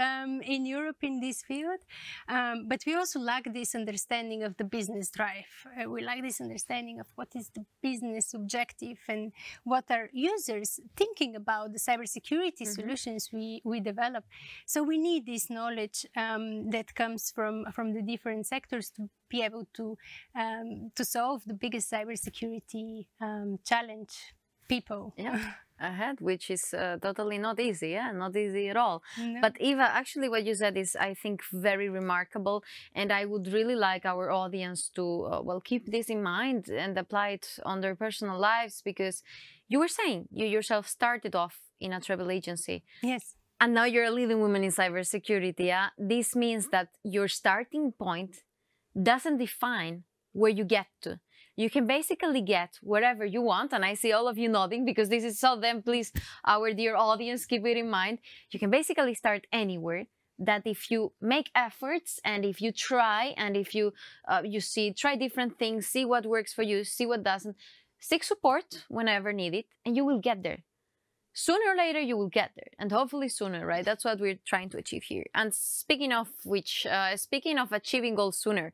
in Europe in this field, but we also lack this understanding of the business drive. We lack this understanding of what is the business objective and what are users thinking about the cybersecurity solutions we develop. So we need this knowledge that comes from the different sectors to be able to solve the biggest cybersecurity challenge people. Yeah. Ahead, which is totally not easy, not easy at all. No. But Eva, actually what you said is, I think, very remarkable, and I would really like our audience to well, keep this in mind and apply it on their personal lives, because you were saying you yourself started off in a travel agency. Yes. And now you're a leading woman in cybersecurity. Yeah? This means that your starting point doesn't define where you get to. You can basically get wherever you want, and I see all of you nodding because this is so. Then please, our dear audience, keep it in mind. You can basically start anywhere. That if you make efforts and if you try and if you try different things, see what works for you, see what doesn't, seek support whenever needed, and you will get there. Sooner or later, you will get there, and hopefully sooner, right? That's what we're trying to achieve here. And speaking of which, speaking of achieving goals sooner,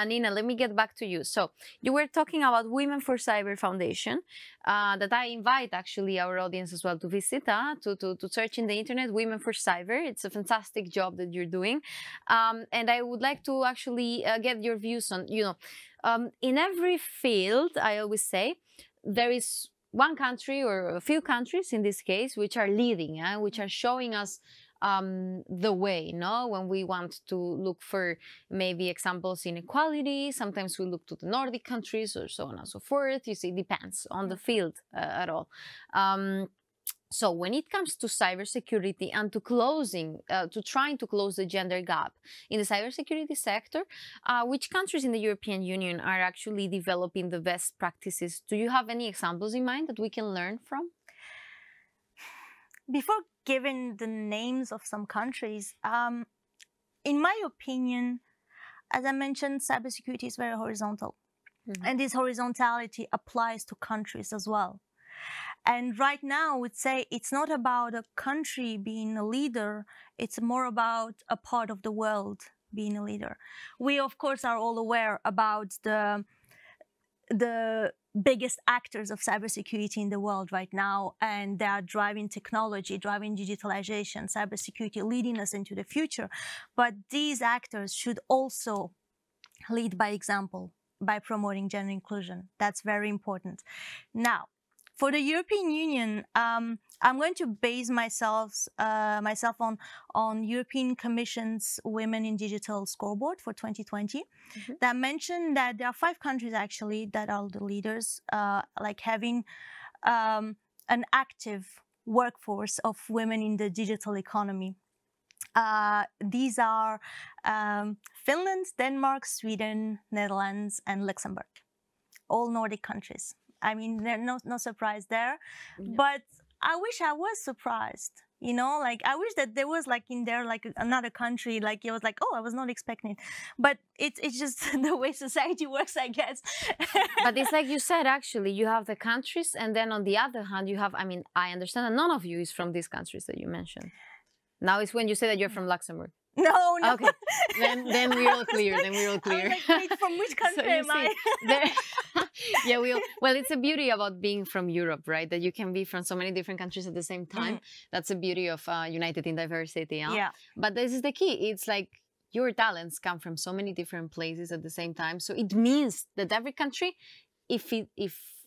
Nina, let me get back to you. So you were talking about Women for Cyber Foundation, that I invite actually our audience as well to visit, to search in the internet, Women for Cyber. It's a fantastic job that you're doing. And I would like to actually get your views on, in every field, I always say, there is one country or a few countries in this case which are leading, which are showing us the way, when we want to look for maybe examples in equality. Sometimes we look to the Nordic countries or so on and so forth. You see, it depends on the field at all. So when it comes to cybersecurity and to trying to close the gender gap in the cybersecurity sector, which countries in the European Union are actually developing the best practices? Do you have any examples in mind that we can learn from? Before giving the names of some countries, in my opinion, as I mentioned, cybersecurity is very horizontal. And this horizontality applies to countries as well. And right now, I would say it's not about a country being a leader, it's more about a part of the world being a leader. We, of course, are all aware about the biggest actors of cybersecurity in the world right now, and they are driving technology, driving digitalization, cybersecurity, leading us into the future. But these actors should also lead by example, by promoting gender inclusion. That's very important. Now, for the European Union, I'm going to base myself on European Commission's Women in Digital Scoreboard for 2020 that mentioned that there are 5 countries actually that are the leaders, like having an active workforce of women in the digital economy. These are Finland, Denmark, Sweden, Netherlands, and Luxembourg, all Nordic countries. I mean, there's no surprise there, but I wish I was surprised, like I wish that there was like in there, like another country, like it was like, oh, I was not expecting it, but it's just the way society works, I guess. But it's like you said, actually, you have the countries, and then on the other hand, you have, I mean, I understand that none of you is from these countries that you mentioned. Now it's when you say that you're from Luxembourg. No. Okay, then we're all clear. Then we're all clear. Like, from which country am I? Yeah, well, it's a beauty about being from Europe, right? That you can be from so many different countries at the same time. That's the beauty of united in diversity. Yeah. But this is the key. It's like your talents come from so many different places at the same time. So it means that every country, if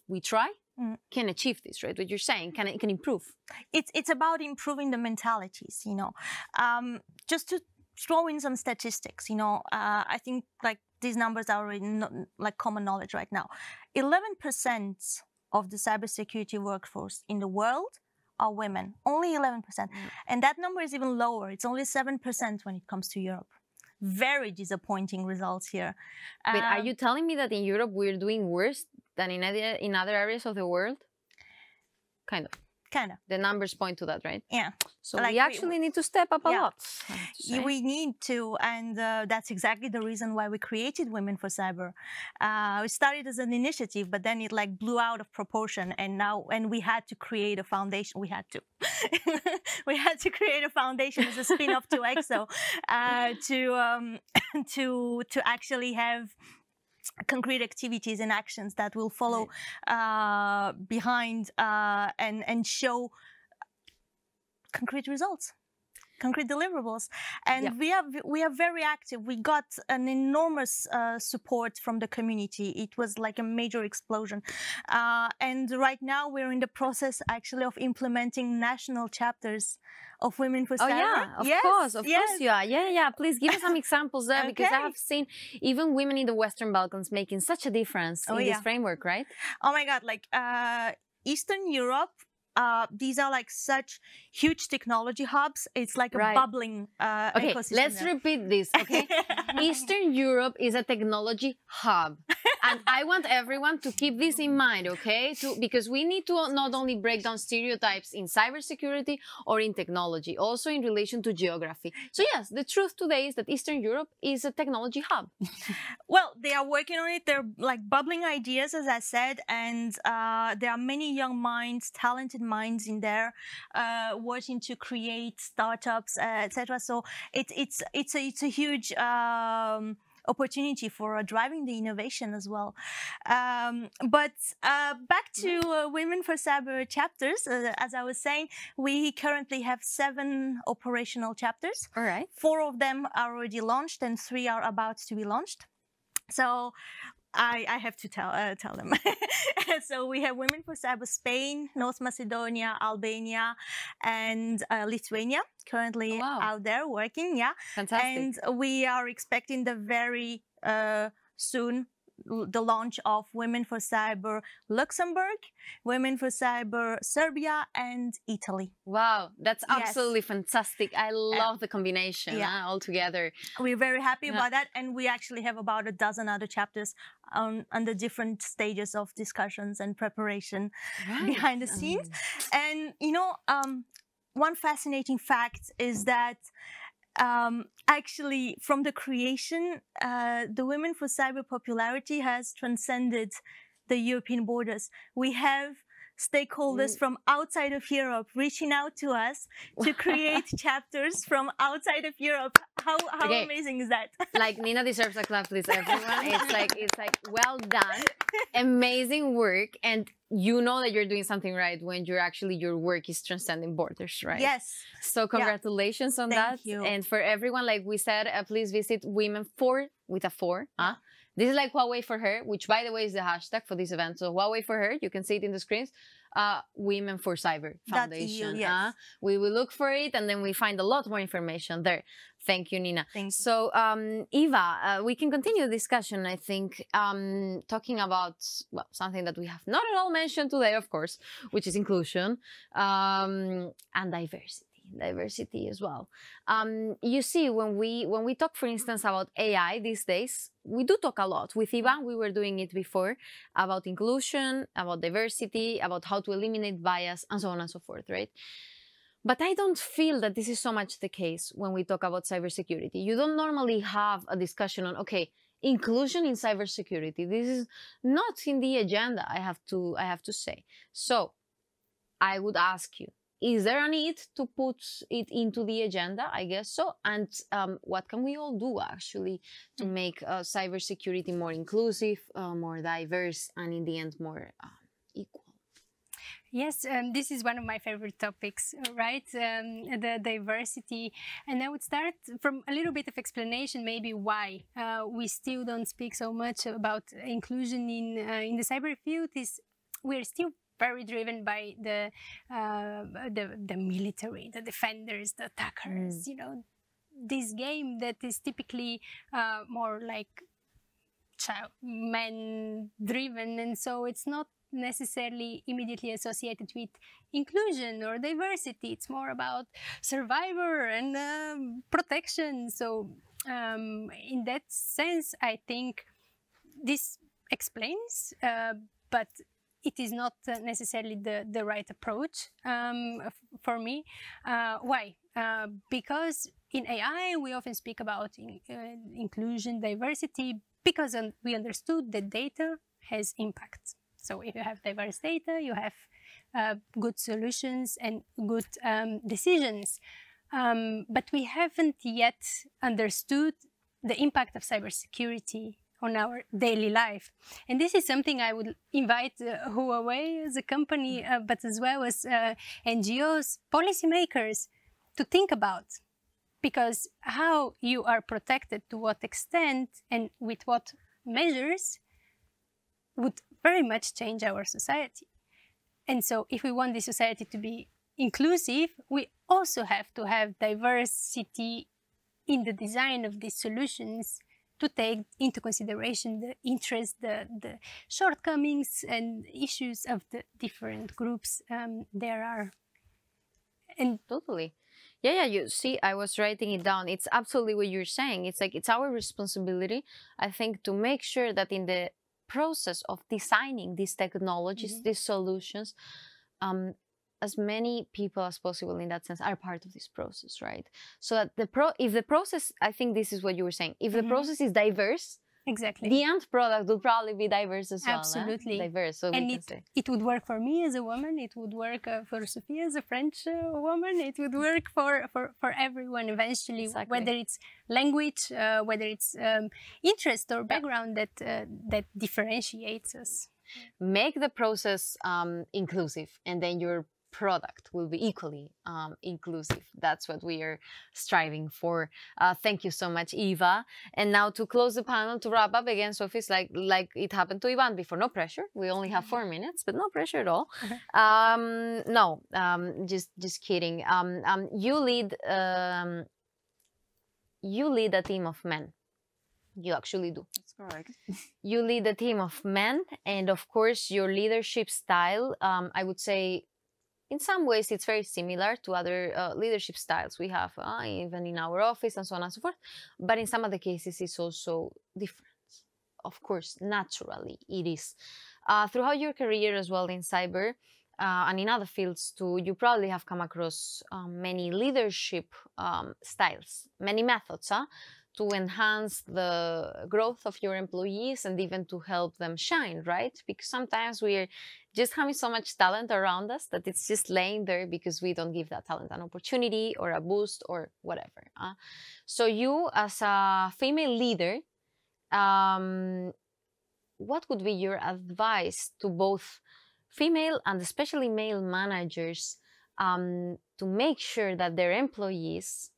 we try, can achieve this, right? What you're saying, can improve. It's about improving the mentalities, just to throw in some statistics, I think like these numbers are already like common knowledge right now. 11% of the cybersecurity workforce in the world are women, only 11%. And that number is even lower. It's only 7% when it comes to Europe. Very disappointing results here. Wait, are you telling me that in Europe we're doing worse than in other areas of the world? Kind of. Kind of. The numbers point to that, right? Yeah. So Like we actually need to step up a lot. I have to say. We need to, and that's exactly the reason why we created Women for Cyber. We started as an initiative, but then it like blew out of proportion, and we had to create a foundation. We had to, we had to create a foundation as a spin-off to EXO, to actually have concrete activities and actions that will follow behind and show concrete results, concrete deliverables. And we are very active. We got an enormous support from the community. It was like a major explosion. And right now we're in the process actually of implementing national chapters of Women for Cyber. Oh yeah, of course you are. Yeah. Please give us some examples there, because I have seen even women in the Western Balkans making such a difference in this framework, right? Oh my God, like Eastern Europe, these are like such huge technology hubs. It's like a bubbling ecosystem. Let's repeat this, okay? Eastern Europe is a technology hub. And I want everyone to keep this in mind, okay? Because we need to not only break down stereotypes in cybersecurity or in technology, also in relation to geography. So yes, the truth today is that Eastern Europe is a technology hub. Well, they are working on it. They're like bubbling ideas, as I said, and there are many young minds, talented minds in there, working to create startups, etc. So it's a huge opportunity for driving the innovation as well. But back to Women for Cyber chapters. As I was saying, we currently have 7 operational chapters. All right. 4 of them are already launched and 3 are about to be launched. So I have to tell them. So we have Women for Cyber Spain, North Macedonia, Albania, and Lithuania currently out there working. Yeah, fantastic. And we are expecting the very soon the launch of Women for Cyber Luxembourg, Women for Cyber Serbia, and Italy. Wow, that's absolutely fantastic. I love the combination all together. We're very happy about that, and we actually have about a dozen other chapters on the different stages of discussions and preparation behind the scenes. And you know, one fascinating fact is that actually, from the creation, the Women for Cyber popularity has transcended the European borders. We have stakeholders from outside of Europe reaching out to us to create chapters from outside of Europe. How amazing is that? Like, Nina deserves a clap, please, everyone. It's like well done, amazing work, and you know that you're doing something right when your work is transcending borders, right? Yes. So congratulations on that. Thank you. And for everyone, like we said, please visit Women for with a 4. This is like Huawei for Her, which, by the way, is the hashtag for this event. So Huawei for Her, you can see it in the screens. Women for Cyber Foundation. Yes. We will look for it, and then we find a lot more information there. Thank you, Nina. Thank you. So, Eva, we can continue the discussion, I think, talking about something that we have not at all mentioned today, of course, which is inclusion and diversity as well. You see, when we talk, for instance, about AI these days, we do talk a lot. With Ivan, we were doing it before about inclusion, about diversity, about how to eliminate bias, and so on and so forth, right? But I don't feel that this is so much the case when we talk about cybersecurity. You don't normally have a discussion on, okay, inclusion in cybersecurity. This is not in the agenda, I have to say. So I would ask you, is there a need to put it into the agenda? I guess so. And what can we all do actually to make cybersecurity more inclusive, more diverse, and in the end more equal? Yes, this is one of my favorite topics, right? The diversity. And I would start from a little bit of explanation, maybe why we still don't speak so much about inclusion in the cyber field. Is we're still very driven by the military, the defenders, the attackers. You know, this game that is typically more like men driven, and so it's not necessarily immediately associated with inclusion or diversity. It's more about survivor and protection. So in that sense, I think this explains, but it is not necessarily the right approach for me. Why? Because in AI, we often speak about inclusion, diversity, because we understood that data has impact. So if you have diverse data, you have good solutions and good decisions. But we haven't yet understood the impact of cybersecurity on our daily life. And this is something I would invite Huawei as a company, but as well as NGOs, policymakers, to think about. Because how you are protected, to what extent, and with what measures, would very much change our society. And so if we want the society to be inclusive, we also have to have diversity in the design of these solutions, to take into consideration the interests, the shortcomings and issues of the different groups there are. And totally. Yeah, you see, I was writing it down. It's absolutely what you're saying. It's like, it's our responsibility, I think, to make sure that in the process of designing these technologies, these solutions, as many people as possible in that sense are part of this process, right? So that if the process, I think this is what you were saying, if the process is diverse, exactly, the end product will probably be diverse as well. Absolutely. Diverse, so and we can say. It would work for me as a woman, it would work for Sophia as a French woman, it would work for everyone eventually, Exactly. Whether it's language, whether it's interest or background that differentiates us. Make the process inclusive, and then your product will be equally inclusive. That's what we are striving for. Thank you so much, Eva. And now to close the panel, to wrap up again, Sophie's like it happened to Ivan before. No pressure. We only have 4 minutes, but no pressure at all. No, just kidding. You lead a team of men. You actually do. That's correct. You lead a team of men, and of course, your leadership style, I would say, in some ways, it's very similar to other leadership styles we have, even in our office and so on and so forth. But in some of the cases, it's also different. Of course, naturally, it is. Throughout your career as well in cyber and in other fields too, you probably have come across many leadership styles, many methods to enhance the growth of your employees and even to help them shine, right? Because sometimes we're just having so much talent around us that it's just laying there because we don't give that talent an opportunity or a boost or whatever. So you, as a female leader, what would be your advice to both female and especially male managers to make sure that their employees,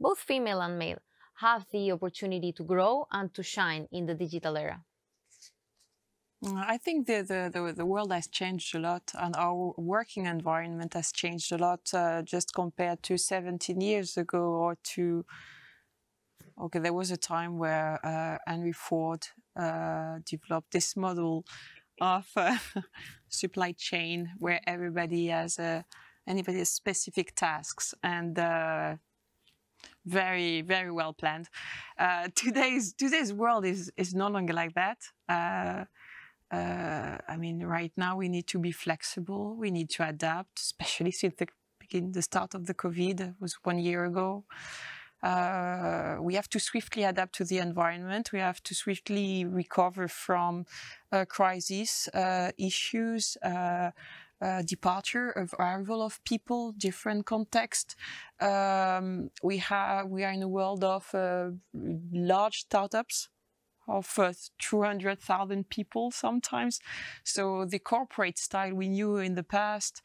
both female and male, have the opportunity to grow and to shine in the digital era? I think the world has changed a lot, and our working environment has changed a lot just compared to 17 years ago or to... Okay, there was a time where Henry Ford developed this model of supply chain where everybody has specific tasks and very, very well planned. Today's world is no longer like that. I mean, right now we need to be flexible. We need to adapt, especially since the start of the COVID, it was 1 year ago. We have to swiftly adapt to the environment. We have to swiftly recover from crisis issues, departure of arrival of people, different context. We are in a world of large startups of 200,000 people sometimes. So the corporate style we knew in the past.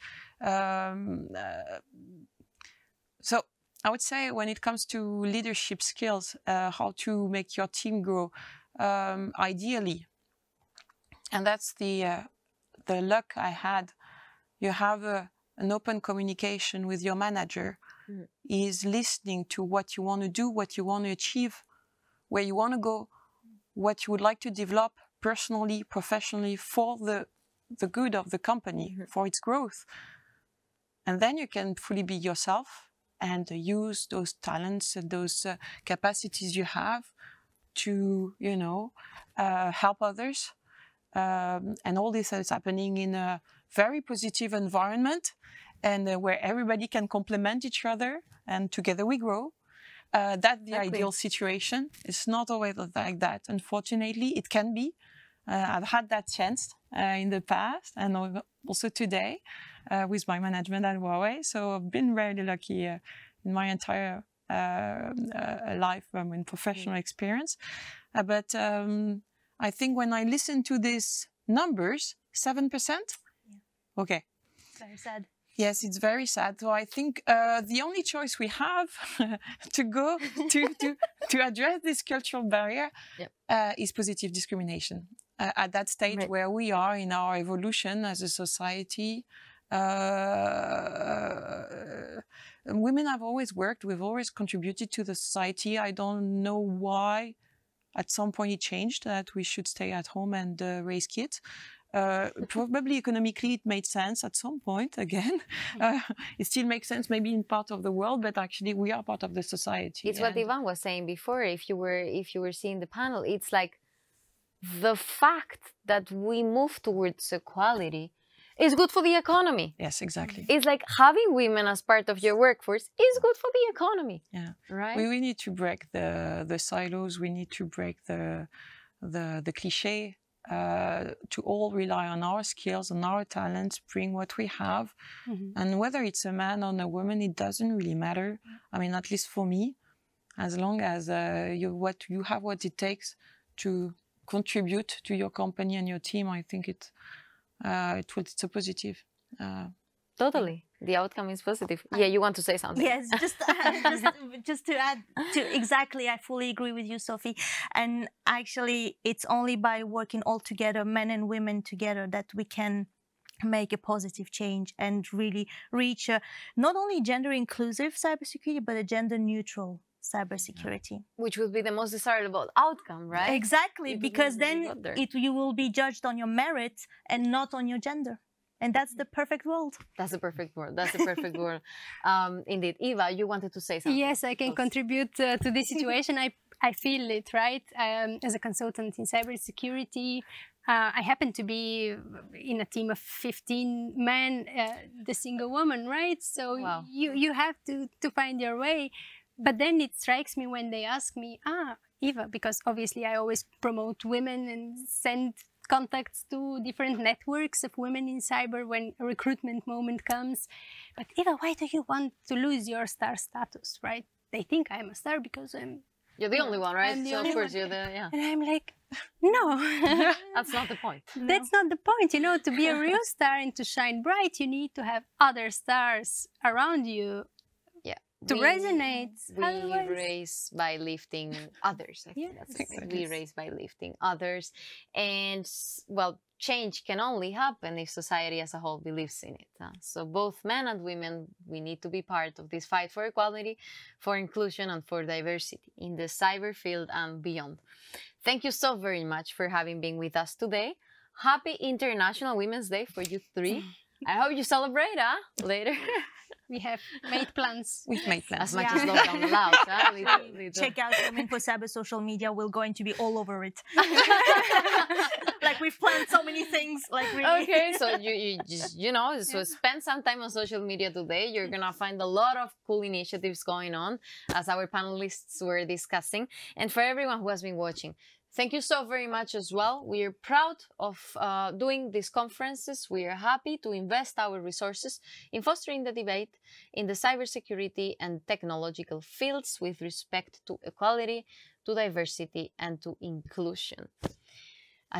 So I would say when it comes to leadership skills, how to make your team grow, ideally, and that's the luck I had. You have an open communication with your manager. Is listening to what you want to do, what you want to achieve, where you want to go, what you would like to develop personally, professionally, for the good of the company, for its growth. And then you can fully be yourself and use those talents and those capacities you have to, help others, And all this is happening in a very positive environment, and where everybody can complement each other, and together we grow. That's the ideal situation. It's not always like that. Unfortunately, it can be. I've had that chance in the past, and also today with my management at Huawei. So I've been really lucky in my entire life, in professional experience. But I think when I listen to these numbers, 7%? Okay. Very sad. Yes, it's very sad. So I think the only choice we have to go to address this cultural barrier is positive discrimination. At that stage where we are in our evolution as a society, women have always worked, we've always contributed to the society. I don't know why at some point it changed, that we should stay at home and raise kids. Probably economically it made sense at some point again. It still makes sense maybe in part of the world, but actually we are part of the society. It's what Ivan was saying before. If you were seeing the panel, it's like the fact that we move towards equality is good for the economy. Yes, exactly. It's like having women as part of your workforce is good for the economy. Yeah, right. We need to break the silos. We need to break the cliché. To all rely on our skills, on our talents, bring what we have. And whether it's a man or a woman, it doesn't really matter. I mean, at least for me, as long as you have what it takes to contribute to your company and your team, I think it's a positive. Totally. The outcome is positive. Yeah, you want to say something? Yes, just to add to exactly, I fully agree with you, Sophie. And actually, it's only by working all together, men and women together, that we can make a positive change and really reach not only gender inclusive cybersecurity, but a gender neutral cybersecurity. Which would be the most desirable outcome, right? Exactly, because then you will be judged on your merit and not on your gender. And that's the perfect world. That's the perfect world. That's the perfect world. Indeed. Eva, you wanted to say something. Yes, I can contribute to this situation. I feel it, right? As a consultant in cybersecurity, I happen to be in a team of 15 men, the single woman, right? So you have to find your way. But then it strikes me when they ask me, Eva, because obviously I always promote women and send contacts to different networks of women in cyber when a recruitment moment comes. But Eva, why do you want to lose your star status, right? They think I'm a star because you're the only one, right? So of course you're the, And I'm like, no. That's not the point. That's not the point. You know, to be a real star and to shine bright, you need to have other stars around you. To resonate. We raise by lifting others. I think that's the thing. We raise by lifting others. And, well, change can only happen if society as a whole believes in it. So both men and women, we need to be part of this fight for equality, for inclusion, and for diversity in the cyber field and beyond. Thank you so very much for having been with us today. Happy International Women's Day for you three. I hope you celebrate later. We have made plans. We've made plans. As much as lockdown allows. Check out Women for Cyber social media. We're going to be all over it. Like we've planned so many things. Like really. Okay, so you just, so spend some time on social media today. You're going to find a lot of cool initiatives going on, as our panelists were discussing. And for everyone who has been watching, thank you so very much as well. We are proud of doing these conferences. We are happy to invest our resources in fostering the debate in the cybersecurity and technological fields with respect to equality, to diversity, and to inclusion.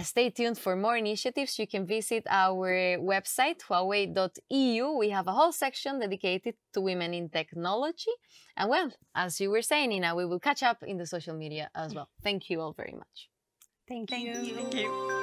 Stay tuned for more initiatives. You can visit our website, huawei.eu. We have a whole section dedicated to women in technology. And well, as you were saying, Nina, we will catch up in the social media as well. Thank you all very much. Thank you. Thank you.